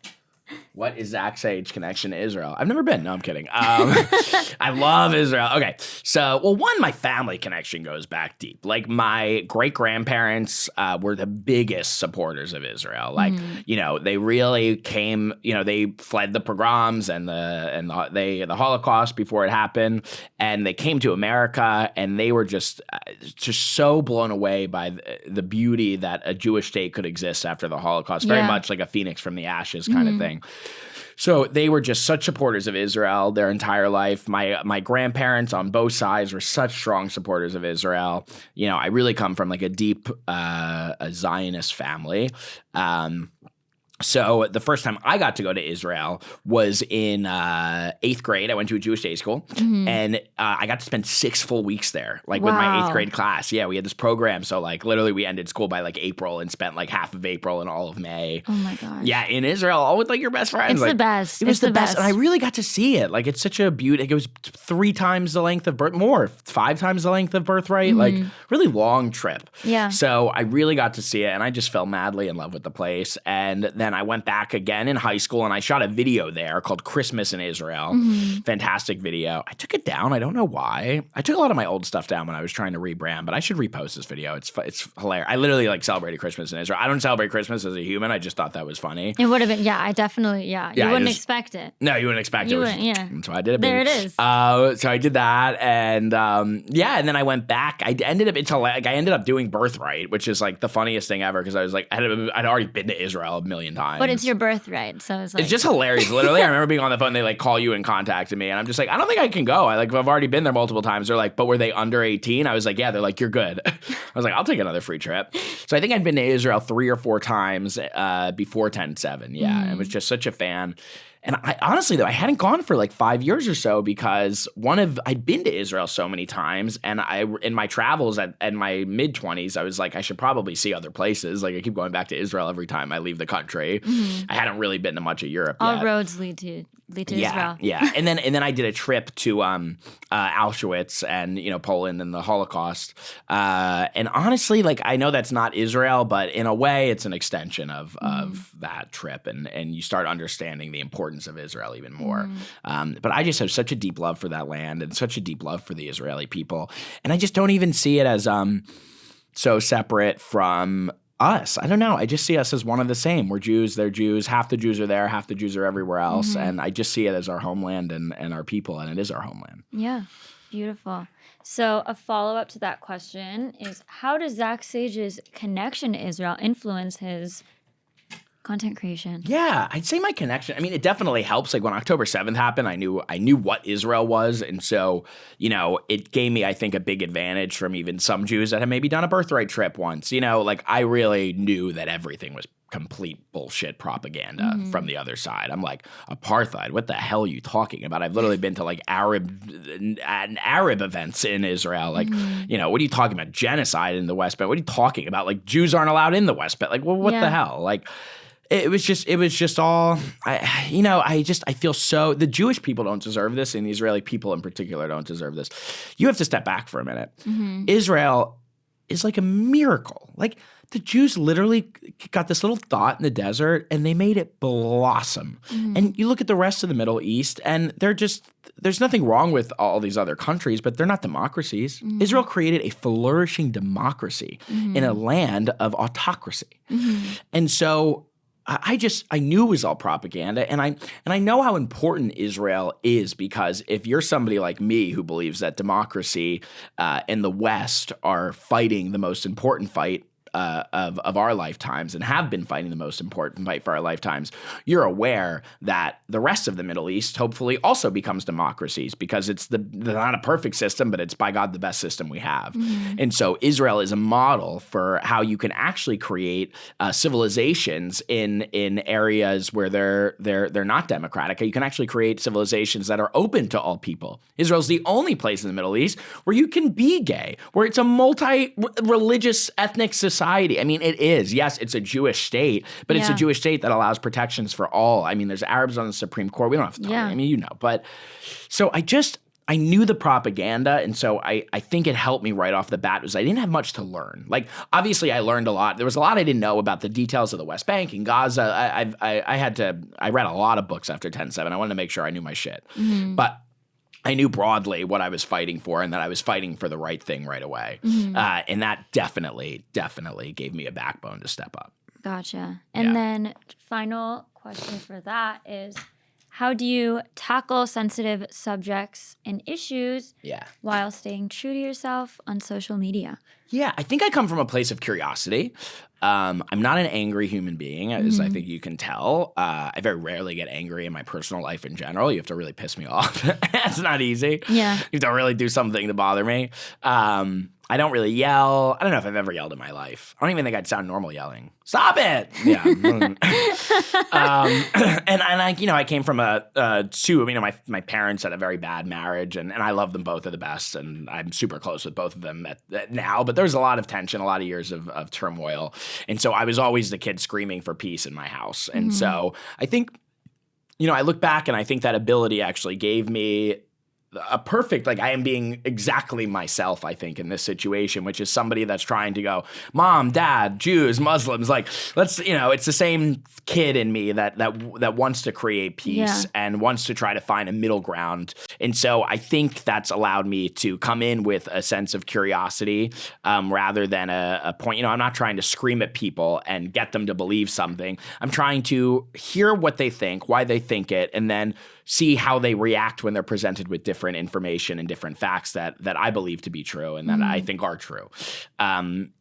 What is Zach Sage connection to Israel? I've never been. No, I'm kidding. I love Israel. Okay. So, well, one, my family connection goes back deep. Like my great grandparents were the biggest supporters of Israel. Like, they really came, they fled the pogroms and the Holocaust before it happened. And they came to America and they were just so blown away by the beauty that a Jewish state could exist after the Holocaust. Very much like a phoenix from the ashes kind of thing. So they were just such supporters of Israel their entire life. My grandparents on both sides were such strong supporters of Israel. I really come from like a deep a Zionist family. So the first time I got to go to Israel was in 8th grade. I went to a Jewish day school, and I got to spend 6 full weeks there, like with my 8th grade class. Yeah, we had this program. So like literally we ended school by like April and spent like half of April and all of May. Oh my gosh. Yeah, in Israel, all with like your best friends. It's like, the best. It was It's the best. And I really got to see it. Like it's such a beauty. Like, it was 3 times the length of more, 5 times the length of Birthright. Like really long trip. Yeah. So I really got to see it, and I just fell madly in love with the place. And then I went back again in high school, and I shot a video there called Christmas in Israel. Fantastic video. I took it down. I don't know why. I took a lot of my old stuff down when I was trying to rebrand, but I should repost this video. It's hilarious. I literally like celebrated Christmas in Israel. I don't celebrate Christmas as a human. I just thought that was funny. It would have been, I definitely, you wouldn't expect it. No, you wouldn't expect You it. wouldn't, yeah. So I did it. There baby. it is. So I did that, and and then I went back. I ended up doing Birthright, which is like the funniest thing ever because I was like, I'd already been to Israel a million times. But it's your birthright, so it's like It's just hilarious. Literally, I remember being on the phone. They like call you and contacted me, and I'm just like, I don't think I can go. I've already been there multiple times. They're like, but were they under 18? I was like, yeah. They're like, you're good. I was like, I'll take another free trip. So I think I'd been to Israel 3 or 4 times before 10/7. Yeah, I was just such a fan. And I honestly, though, I hadn't gone for like 5 years or so because I'd been to Israel so many times, and in my travels at my mid-20s, I was like, I should probably see other places. Like I keep going back to Israel every time I leave the country. I hadn't really been to much of Europe all yet. roads lead to Israel. Yeah. And then I did a trip to Auschwitz and Poland and the Holocaust. And honestly, like I know that's not Israel, but in a way, it's an extension of that trip, and you start understanding the importance of Israel even more. But I just have such a deep love for that land and such a deep love for the Israeli people, and I just don't even see it as so separate from us. I don't know. I just see us as one of the same. We're Jews, they're Jews. Half the Jews are there, half the Jews are everywhere else. And I just see it as our homeland and our people, and it is our homeland. Yeah, beautiful. So a follow-up to that question is, how does Zach Sage's connection to Israel influence his content creation? Yeah, I'd say my connection. I mean, it definitely helps. Like when October 7th happened, I knew what Israel was. And so, it gave me, I think, a big advantage from even some Jews that had maybe done a Birthright trip once. Like I really knew that everything was complete bullshit propaganda from the other side. I'm like, apartheid, what the hell are you talking about? I've literally been to like Arab events in Israel. Like, what are you talking about? Genocide in the West Bank? What are you talking about? Like Jews aren't allowed in the West Bank. Like, well, what the hell? Like, it was just all, I feel so, the Jewish people don't deserve this, and the Israeli people in particular don't deserve this. You have to step back for a minute. Israel is like a miracle. Like the Jews literally got this little thought in the desert and they made it blossom. And you look at the rest of the Middle East and there's nothing wrong with all these other countries, but they're not democracies. Israel created a flourishing democracy in a land of autocracy. And so I knew it was all propaganda, and I know how important Israel is, because if you're somebody like me who believes that democracy and the West are fighting the most important fight of our lifetimes and have been fighting the most important fight for our lifetimes, you're aware that the rest of the Middle East hopefully also becomes democracies because it's not a perfect system, but it's by God the best system we have. And so Israel is a model for how you can actually create civilizations in areas where they're not democratic. You can actually create civilizations that are open to all people. Israel's the only place in the Middle East where you can be gay, where it's a multi-religious ethnic society. I mean, it is. Yes, it's a Jewish state, but it's a Jewish state that allows protections for all. I mean, there's Arabs on the Supreme Court. We don't have to talk about it. I mean, you know. But so I knew the propaganda, and so I think it helped me right off the bat because I didn't have much to learn. Like, obviously, I learned a lot. There was a lot I didn't know about the details of the West Bank and Gaza. I read a lot of books after 10/7. I wanted to make sure I knew my shit. But I knew broadly what I was fighting for and that I was fighting for the right thing right away. And that definitely gave me a backbone to step up. Gotcha. And then final question for that is, how do you tackle sensitive subjects and issues while staying true to yourself on social media? Yeah, I think I come from a place of curiosity. I'm not an angry human being, as I think you can tell. I very rarely get angry in my personal life in general. You have to really piss me off. It's not easy. Yeah. You have to really do something to bother me. I don't really yell. I don't know if I've ever yelled in my life. I don't even think I'd sound normal yelling. Stop it! Yeah. And I came from my parents had a very bad marriage, and I love them both are the best, and I'm super close with both of them now. But there's a lot of tension, a lot of years of turmoil, and so I was always the kid screaming for peace in my house. And so I think, I look back and I think that ability actually gave me a perfect, I am being exactly myself, I think, in this situation, which is somebody that's trying to go, Mom, Dad, Jews, Muslims, it's the same kid in me that wants to create peace and wants to try to find a middle ground. And so I think that's allowed me to come in with a sense of curiosity rather than a point. I'm not trying to scream at people and get them to believe something. I'm trying to hear what they think, why they think it, and then see how they react when they're presented with different information and different facts that I believe to be true and that I think are true. And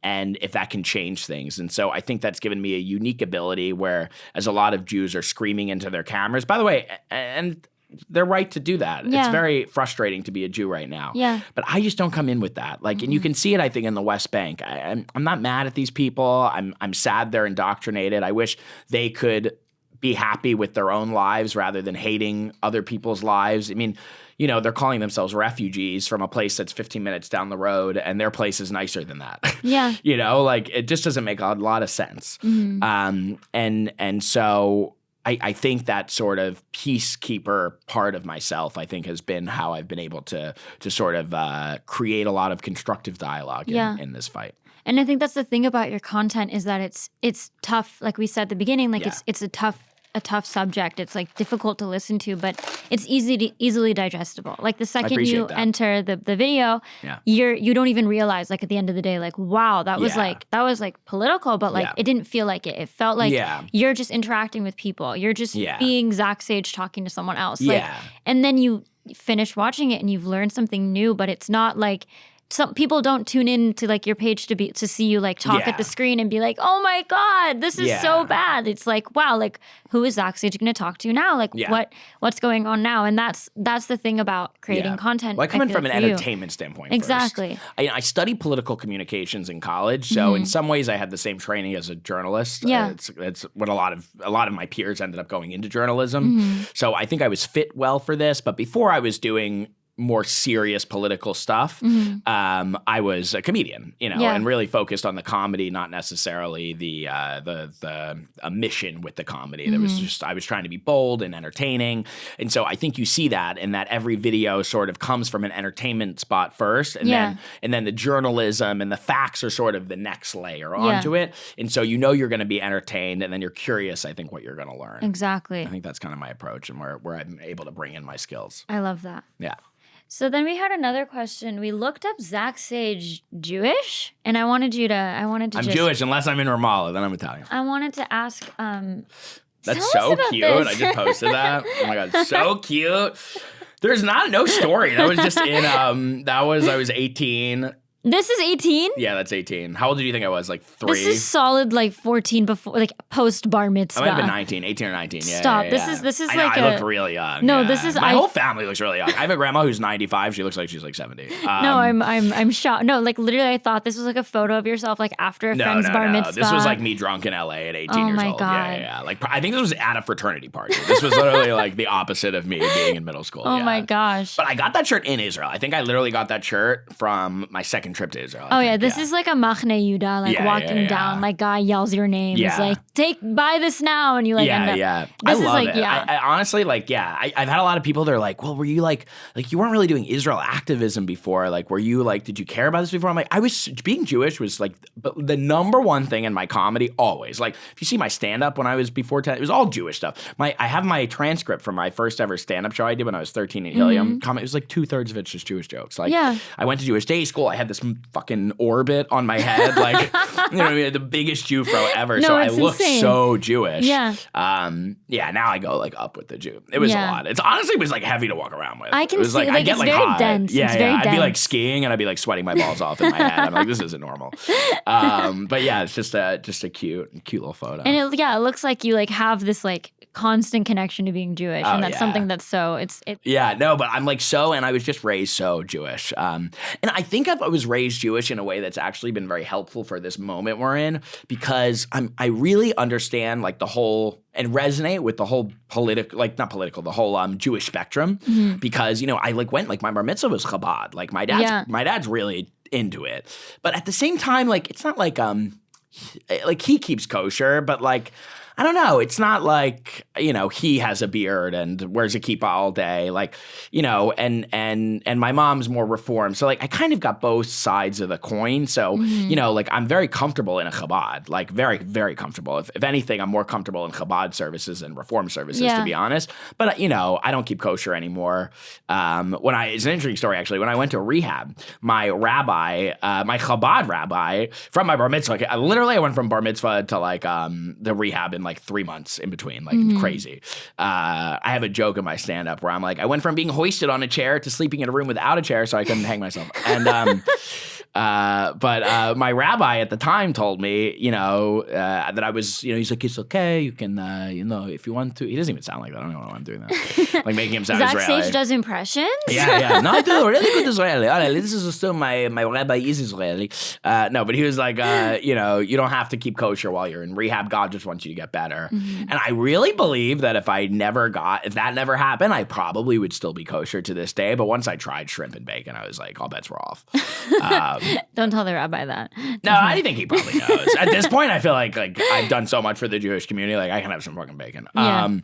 if that can change things. And so I think that's given me a unique ability where, as a lot of Jews are screaming into their cameras, by the way, and they're right to do that. Yeah. It's very frustrating to be a Jew right now. Yeah. But I just don't come in with that. And you can see it, I think, in the West Bank. I'm not mad at these people. I'm sad they're indoctrinated. I wish they could be happy with their own lives rather than hating other people's lives. I mean, they're calling themselves refugees from a place that's 15 minutes down the road, and their place is nicer than that. Yeah. It just doesn't make a lot of sense. And so I think that sort of peacekeeper part of myself, I think, has been how I've been able to sort of create a lot of constructive dialogue in this fight. And I think that's the thing about your content is that it's tough. Like we said at the beginning, it's a tough subject. It's difficult to listen to, but it's easily digestible. Like the second you enter the video, you don't even realize at the end of the day, wow, that was political, but it didn't feel like it. It felt like you're just interacting with people. You're just being Zach Sage talking to someone else. And then you finish watching it and you've learned something new, but it's not some people don't tune in to your page to see you talk at the screen and be like, oh my God, this is so bad. It's wow, who is Zach Sage going to talk to now? What's going on now? And that's the thing about creating content. Well, I come in from an entertainment standpoint. Exactly. First. I studied political communications in college, so in some ways I had the same training as a journalist. Yeah. It's what a lot of my peers ended up going into journalism. So I think I was fit well for this. But before I was doing more serious political stuff, I was a comedian, and really focused on the comedy, not necessarily the mission with the comedy. There was just, I was trying to be bold and entertaining. And so I think you see that in that every video sort of comes from an entertainment spot first, and then the journalism and the facts are sort of the next layer onto it. And so you're going to be entertained, and then you're curious, I think, what you're going to learn. Exactly. I think that's kind of my approach and where I'm able to bring in my skills. I love that. Yeah. So then we had another question. We looked up Zach Sage Jewish, and I wanted to. I'm Jewish unless I'm in Ramallah, then I'm Italian. I wanted to ask. That's so cute. This. I just posted that. Oh my God, so cute. There's no story. That was just in. I was 18. This is 18? Yeah, that's 18. How old do you think I was? Like 3? This is solid like 14 before, like post bar mitzvah. I might have been 19, 18 or 19. Yeah, Stop. yeah, This yeah. is I know, like I a- look really young. No, yeah. this is- my I- whole family looks really young. I have a grandma who's 95. She looks like she's like 70. No, I'm shocked. No, like literally I thought this was like a photo of yourself like after a friend's bar mitzvah. This was like me drunk in LA at 18 Oh years my old. God. Yeah. Like I think this was at a fraternity party. This was literally like the opposite of me being in middle school. Oh yeah. my gosh. But I got that shirt in Israel. I think I literally got that shirt from my second trip to Israel. Oh yeah, this is like a Machne Yuda, like Yeah, walking yeah. down, like guy yells your name. Yeah. It's like, buy this now, and you like end up. yeah. This I is love like, it. yeah. I honestly like, yeah. I've had a lot of people. They're like, well, were you like you weren't really doing Israel activism before? Like, were you like, did you care about this before? I'm like, I was being Jewish was like the number one thing in my comedy always. Like, if you see my stand up when I was before 10, it was all Jewish stuff. I have my transcript from my first ever stand up show I did when I was 13 in Helium. It was like 2/3 of it's just Jewish jokes. Like, Yeah. I went to Jewish day school. I had this fucking orbit on my head, like you know, what I mean, the biggest Jew fro ever. No, so I it's looked insane. so Jewish. Yeah. Yeah. Now I go like up with the Jew. It was Yeah. a lot. It's honestly was like heavy to walk around with. I can it was see, like, I like, get it's like very hot. dense. Yeah, It's yeah. very I'd be like dense. skiing and I'd be like sweating my balls off in my head. I'm like, this isn't normal. But yeah, it's just a cute little photo. And it looks like you like have this like constant connection to being Jewish, and that's yeah. something that's so Yeah, no, but I'm like and I was just raised so Jewish. And I think I was raised Jewish in a way that's actually been very helpful for this moment we're in, because I really understand like the whole and resonate with the whole the whole Jewish spectrum, because, you know, I like went, like my bar mitzvah was Chabad. Like my dad's really into it. But at the same time, like it's not like he keeps kosher, but like I don't know. It's not like, you know, he has a beard and wears a kippah all day, like, you know, and my mom's more reformed. So like I kind of got both sides of the coin. So, you know, like I'm very comfortable in a Chabad, like very, very comfortable. If anything, I'm more comfortable in Chabad services and Reform services, to be honest. But, you know, I don't keep kosher anymore. It's an interesting story, actually. When I went to rehab, my rabbi, my Chabad rabbi from my bar mitzvah, I went from bar mitzvah to like the rehab in like 3 months in between, like crazy. I have a joke in my stand-up where I'm like, I went from being hoisted on a chair to sleeping in a room without a chair so I couldn't hang myself. And but my rabbi at the time told me, you know, that I was, you know, he's like, it's okay, you can, you know, if you want to. He doesn't even sound like that. I don't know why I'm doing that. Like making him sound Zach Israeli. Sage does impressions. Yeah. No, I do really good Israeli. All right, this is still my rabbi is Israeli. No, but he was like, you know, you don't have to keep kosher while you're in rehab. God just wants you to get better. And I really believe that if that never happened, I probably would still be kosher to this day. But once I tried shrimp and bacon, I was like, all bets were off. Don't tell the rabbi that. No, I think he probably knows. At this point, I feel like I've done so much for the Jewish community, like I can have some fucking bacon. Yeah.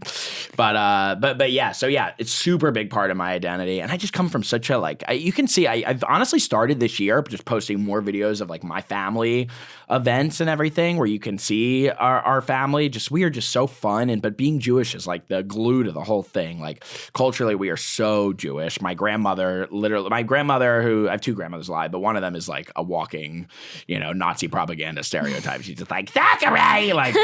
But yeah, so yeah, it's super big part of my identity, and I just come from such a you can see I've honestly started this year just posting more videos of like my family events and everything, where you can see our family. We are just so fun, but being Jewish is like the glue to the whole thing. Like culturally, we are so Jewish. My grandmother, who I have two grandmothers alive, but one of them is like a walking, you know, Nazi propaganda stereotype. She's just like, Zachary, like.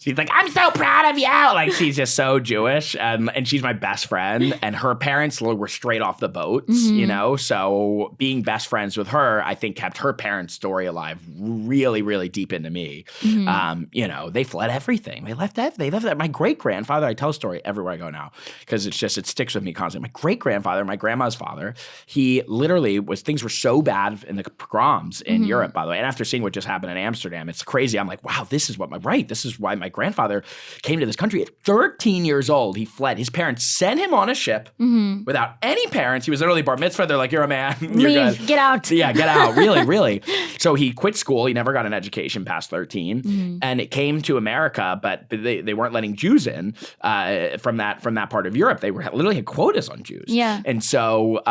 She's like, I'm so proud of you. Like, she's just so Jewish. And she's my best friend. And her parents were straight off the boats, you know? So being best friends with her, I think, kept her parents' story alive really, really deep into me. You know, they fled everything. They left that. My great-grandfather, I tell a story everywhere I go now because it sticks with me constantly. My great-grandfather, my grandma's father, he literally things were so bad in the pogroms in Europe, by the way. And after seeing what just happened in Amsterdam, it's crazy. I'm like, wow, this is why my grandfather came to this country at 13 years old. He fled. His parents sent him on a ship without any parents. He was literally bar mitzvah. They're like, you're a man. You're Leave. good. Get out. Yeah, get out. Really, really. So he quit school. He never got an education past 13. And it came to America, but they weren't letting Jews in from that part of Europe. They literally had quotas on Jews. Yeah. And so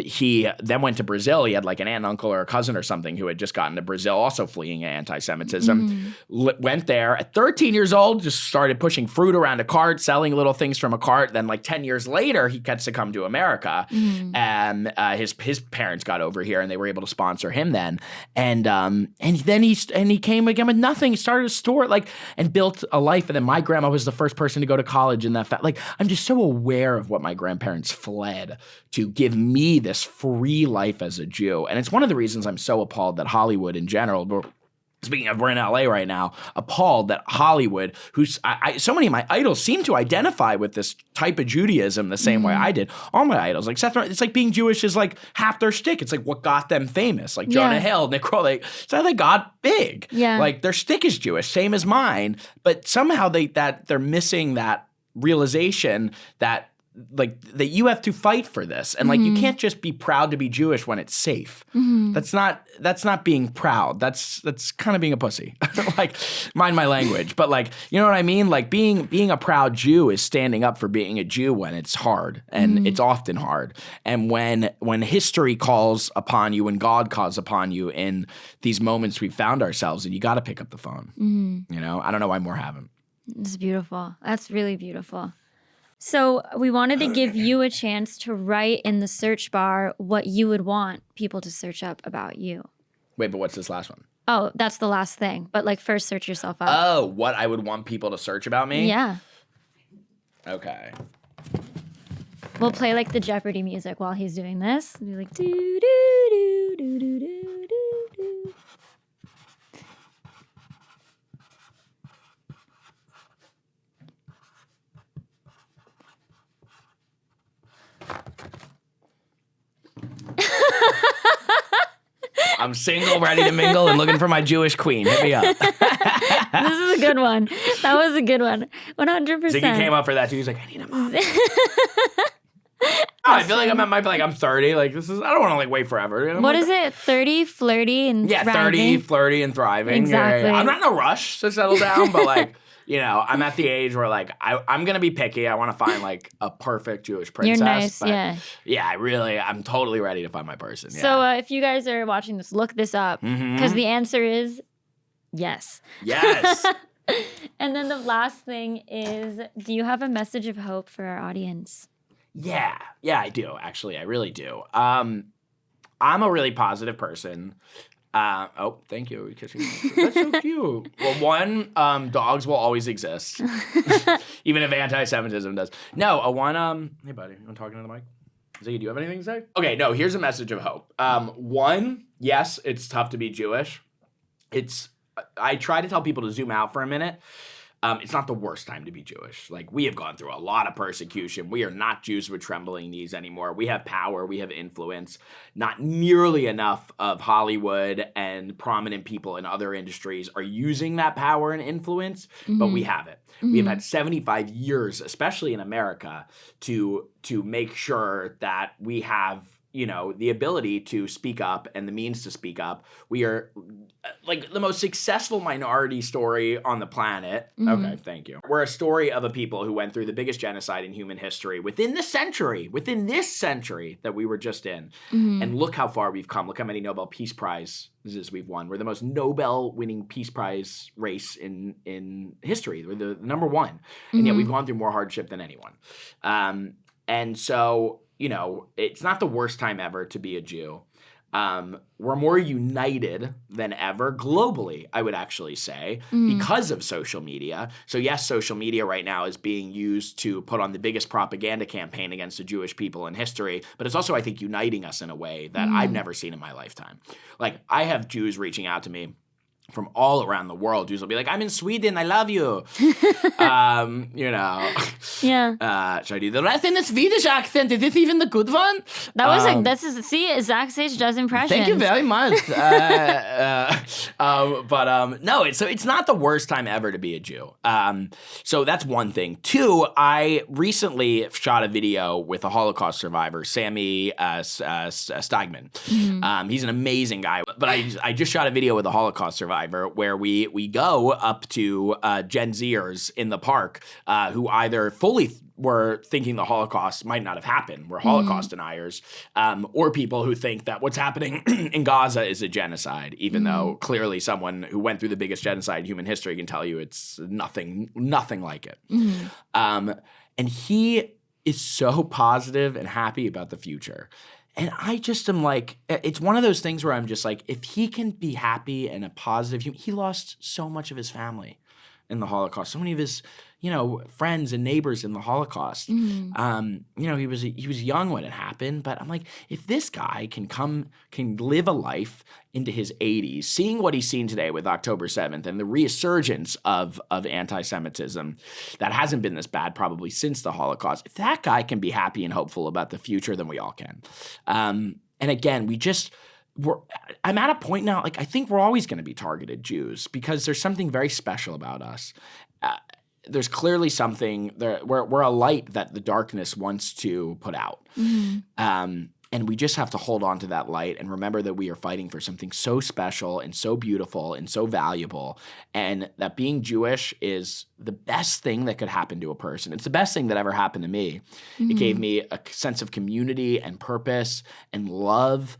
he then went to Brazil. He had like an aunt, uncle, or a cousin or something who had just gotten to Brazil, also fleeing anti-Semitism. Went there at 13 years years old, just started pushing fruit around a cart, selling little things from a cart. Then like 10 years later, he gets to come to America. And his parents got over here and they were able to sponsor him then. And then he came again with nothing. He started a store and built a life. And then my grandma was the first person to go to college in that I'm just so aware of what my grandparents fled to give me this free life as a Jew. And it's one of the reasons I'm so appalled that Hollywood in general, speaking of, we're in LA right now, appalled that Hollywood, so many of my idols seem to identify with this type of Judaism the same way I did. All my idols, like Seth, it's like being Jewish is like half their shtick. It's like what got them famous. Like Jonah Hill, Nick Kroll, it's how they got big. Yeah. Like their shtick is Jewish, same as mine, but somehow they're missing that realization that you have to fight for this. And you can't just be proud to be Jewish when it's safe. That's not being proud. That's kind of being a pussy. Mind my language. But you know what I mean? Being a proud Jew is standing up for being a Jew when it's hard. And it's often hard. And when history calls upon you, when God calls upon you in these moments we found ourselves, and you got to pick up the phone. You know, I don't know why more haven't. It's beautiful. That's really beautiful. So we wanted to give you a chance to write in the search bar what you would want people to search up about you. Wait, but what's this last one? Oh, that's the last thing. But first search yourself up. Oh, what I would want people to search about me? Yeah. Okay. We'll play the Jeopardy music while he's doing this. We'll be do do do do do do do do. I'm single, ready to mingle, and looking for my Jewish queen. Hit me up. This is a good one. That was a good one. 100%. Ziggy came up for that too. He's like, I need a mom. I feel like I'm 30. This is. I don't want to wait forever. What is it? 30, flirty, and thriving? 30, flirty, and thriving. Exactly. I'm not in a rush to settle down, but I'm at the age where I'm gonna be picky. I want to find a perfect Jewish princess. You're nice, but yeah. Yeah, I'm totally ready to find my person. Yeah. So if you guys are watching this, look this up because the answer is yes. Yes. And then the last thing is, do you have a message of hope for our audience? Yeah, I do. Actually, I really do. I'm a really positive person. Oh, thank you. You're kissing me. That's so cute. Well, one, dogs will always exist, even if anti-Semitism does. No, hey buddy, you want talking to the mic? Ziggy, do you have anything to say? Okay, no. Here's a message of hope. One, yes, it's tough to be Jewish. I try to tell people to zoom out for a minute. It's not the worst time to be Jewish. We have gone through a lot of persecution. We are not Jews with trembling knees anymore. We have power. We have influence. Not nearly enough of Hollywood and prominent people in other industries are using that power and influence, but we have it. We have had 75 years, especially in America, to make sure that we have the ability to speak up and the means to speak up. We are the most successful minority story on the planet. Okay, thank you. We're a story of a people who went through the biggest genocide in human history within this century that we were just in. And look how far we've come. Look how many Nobel Peace Prizes we've won. We're the most Nobel-winning Peace Prize race in history. We're the number one. And yet we've gone through more hardship than anyone. And so it's not the worst time ever to be a Jew. We're more united than ever globally, I would actually say, because of social media. So yes, social media right now is being used to put on the biggest propaganda campaign against the Jewish people in history, but it's also, I think, uniting us in a way that I've never seen in my lifetime. I have Jews reaching out to me from all around the world. Jews will be like, I'm in Sweden, I love you. Yeah. Should I do the rest in a Swedish accent? Is this even the good one? That was see, Zach Sage does impressions. Thank you very much. No, it's not the worst time ever to be a Jew. So that's one thing. Two, I recently shot a video with a Holocaust survivor, Sammy Steigman. He's an amazing guy, but I just shot a video with a Holocaust survivor where we go up to Gen Zers in the park who either fully were thinking the Holocaust might not have happened, were Holocaust deniers, or people who think that what's happening in Gaza is a genocide, even though clearly someone who went through the biggest genocide in human history can tell you it's nothing like it. And he is so positive and happy about the future. And I just am like, it's one of those things where I'm just like, if he can be happy and a positive, he lost so much of his family in the Holocaust, so many of his, friends and neighbors in the Holocaust. He was young when it happened, but I'm like, if this guy can live a life into his 80s, seeing what he's seen today with October 7th and the resurgence of anti-Semitism that hasn't been this bad probably since the Holocaust, if that guy can be happy and hopeful about the future, then we all can. And again, I'm at a point now, like, I think we're always going to be targeted Jews because there's something very special about us. There's clearly something there. We're a light that the darkness wants to put out. And we just have to hold on to that light and remember that we are fighting for something so special and so beautiful and so valuable, and that being Jewish is the best thing that could happen to a person. It's the best thing that ever happened to me. It gave me a sense of community and purpose and love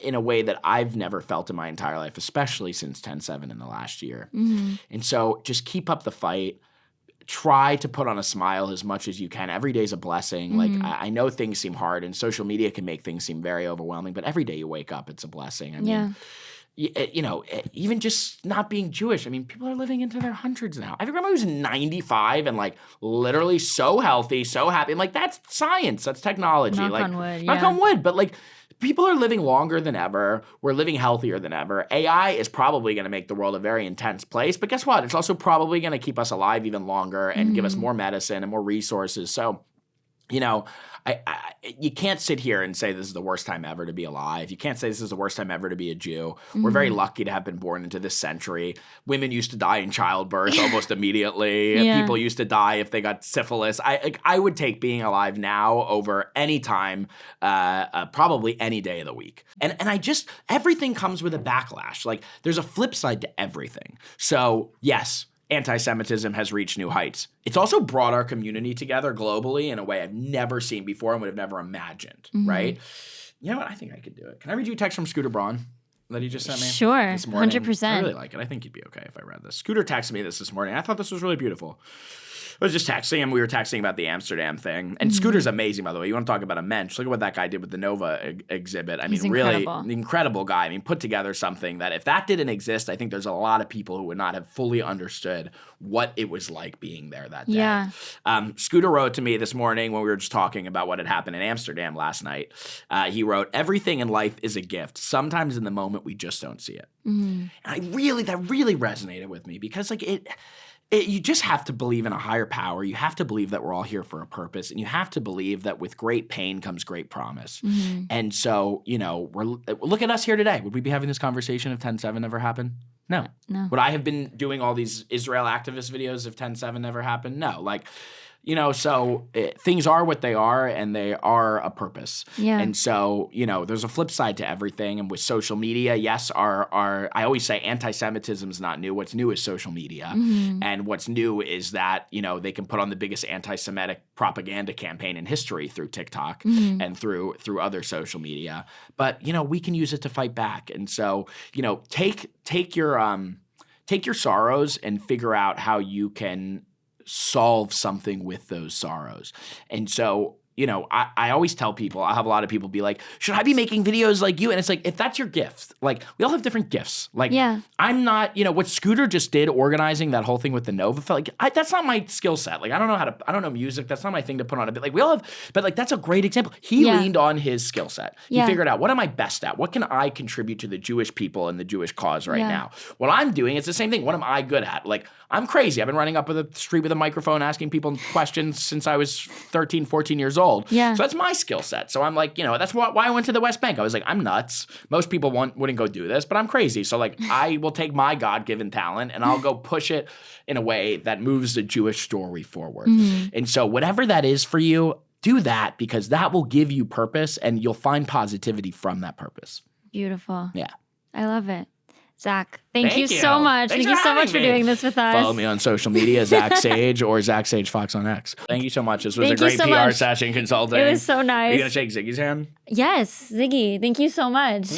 in a way that I've never felt in my entire life, especially since 10/7 in the last year. And so just keep up the fight. Try to put on a smile as much as you can. Every day is a blessing. Like, I know things seem hard and social media can make things seem very overwhelming, but every day you wake up, it's a blessing. I mean, even just not being Jewish. I mean, people are living into their hundreds now. I remember I was 95 and like literally so healthy, so happy. I'm like, that's science. That's technology. Knock like, on wood, knock on wood. But like, people are living longer than ever. We're living healthier than ever. AI is probably going to make the world a very intense place. But guess what? It's also probably going to keep us alive even longer and give us more medicine and more resources. So, you can't sit here and say this is the worst time ever to be alive. You can't say this is the worst time ever to be a Jew. We're very lucky to have been born into this century. Women used to die in childbirth almost immediately. People used to die if they got syphilis. I would take being alive now over any time, probably any day of the week. And everything comes with a backlash. Like, there's a flip side to everything. So yes, anti-Semitism has reached new heights. It's also brought our community together globally in a way I've never seen before and would have never imagined, right? You know what? I think I could do it. Can I read you a text from Scooter Braun that he just sent me? Sure, this morning? 100%. I really like it. I think you'd be okay if I read this. Scooter texted me this morning. I thought this was really beautiful. I was just texting him. We were texting about the Amsterdam thing. And Scooter's amazing, by the way. You want to talk about a mensch. Look at what that guy did with the Nova exhibit. I mean, really incredible guy. I mean, put together something that if that didn't exist, I think there's a lot of people who would not have fully understood what it was like being there that day. Yeah. Scooter wrote to me this morning when we were just talking about what had happened in Amsterdam last night. He wrote, "Everything in life is a gift. Sometimes in the moment, we just don't see it." And that really resonated with me because like you just have to believe in a higher power. You have to believe that we're all here for a purpose. And you have to believe that with great pain comes great promise. And so, look at us here today. Would we be having this conversation if 10/7 never happened? No. Would I have been doing all these Israel activist videos if 10/7 never happened? No. Like, so things are what they are, and they are a purpose. Yeah. And so, there's a flip side to everything. And with social media, yes, I always say anti-Semitism is not new. What's new is social media. And what's new is that, they can put on the biggest anti-Semitic propaganda campaign in history through TikTok and through other social media. But, we can use it to fight back. And so, take your sorrows and figure out how you can solve something with those sorrows. And so, I always tell people, I have a lot of people be like, should I be making videos like you? And it's like, if that's your gift, like we all have different gifts. Like I'm not, what Scooter just did organizing that whole thing with the Nova, felt like that's not my skill set. Like, I don't know music. That's not my thing to put on a bit. Like we all have, but like, that's a great example. He leaned on his skill set. He figured out, what am I best at? What can I contribute to the Jewish people and the Jewish cause right now? What I'm doing, it's the same thing. What am I good at? Like, I'm crazy. I've been running up the street with a microphone asking people questions since I was 13, 14 years old. Yeah. So that's my skill set. So I'm like, that's why I went to the West Bank. I was like, I'm nuts. Most people wouldn't go do this, but I'm crazy. So like, I will take my God-given talent and I'll go push it in a way that moves the Jewish story forward. And so whatever that is for you, do that because that will give you purpose and you'll find positivity from that purpose. Beautiful. Yeah. I love it. Zach, thank you Thank so you. much. Thanks Thank you for so much for having me. doing this with us. Follow me on social media, Zach Sage or Zach Sage Fox on X. Thank you so much. This was Thank a you great so PR much. session consulting. It was so Are you nice. gonna shake Ziggy's hand? Yes, Ziggy, thank you so much.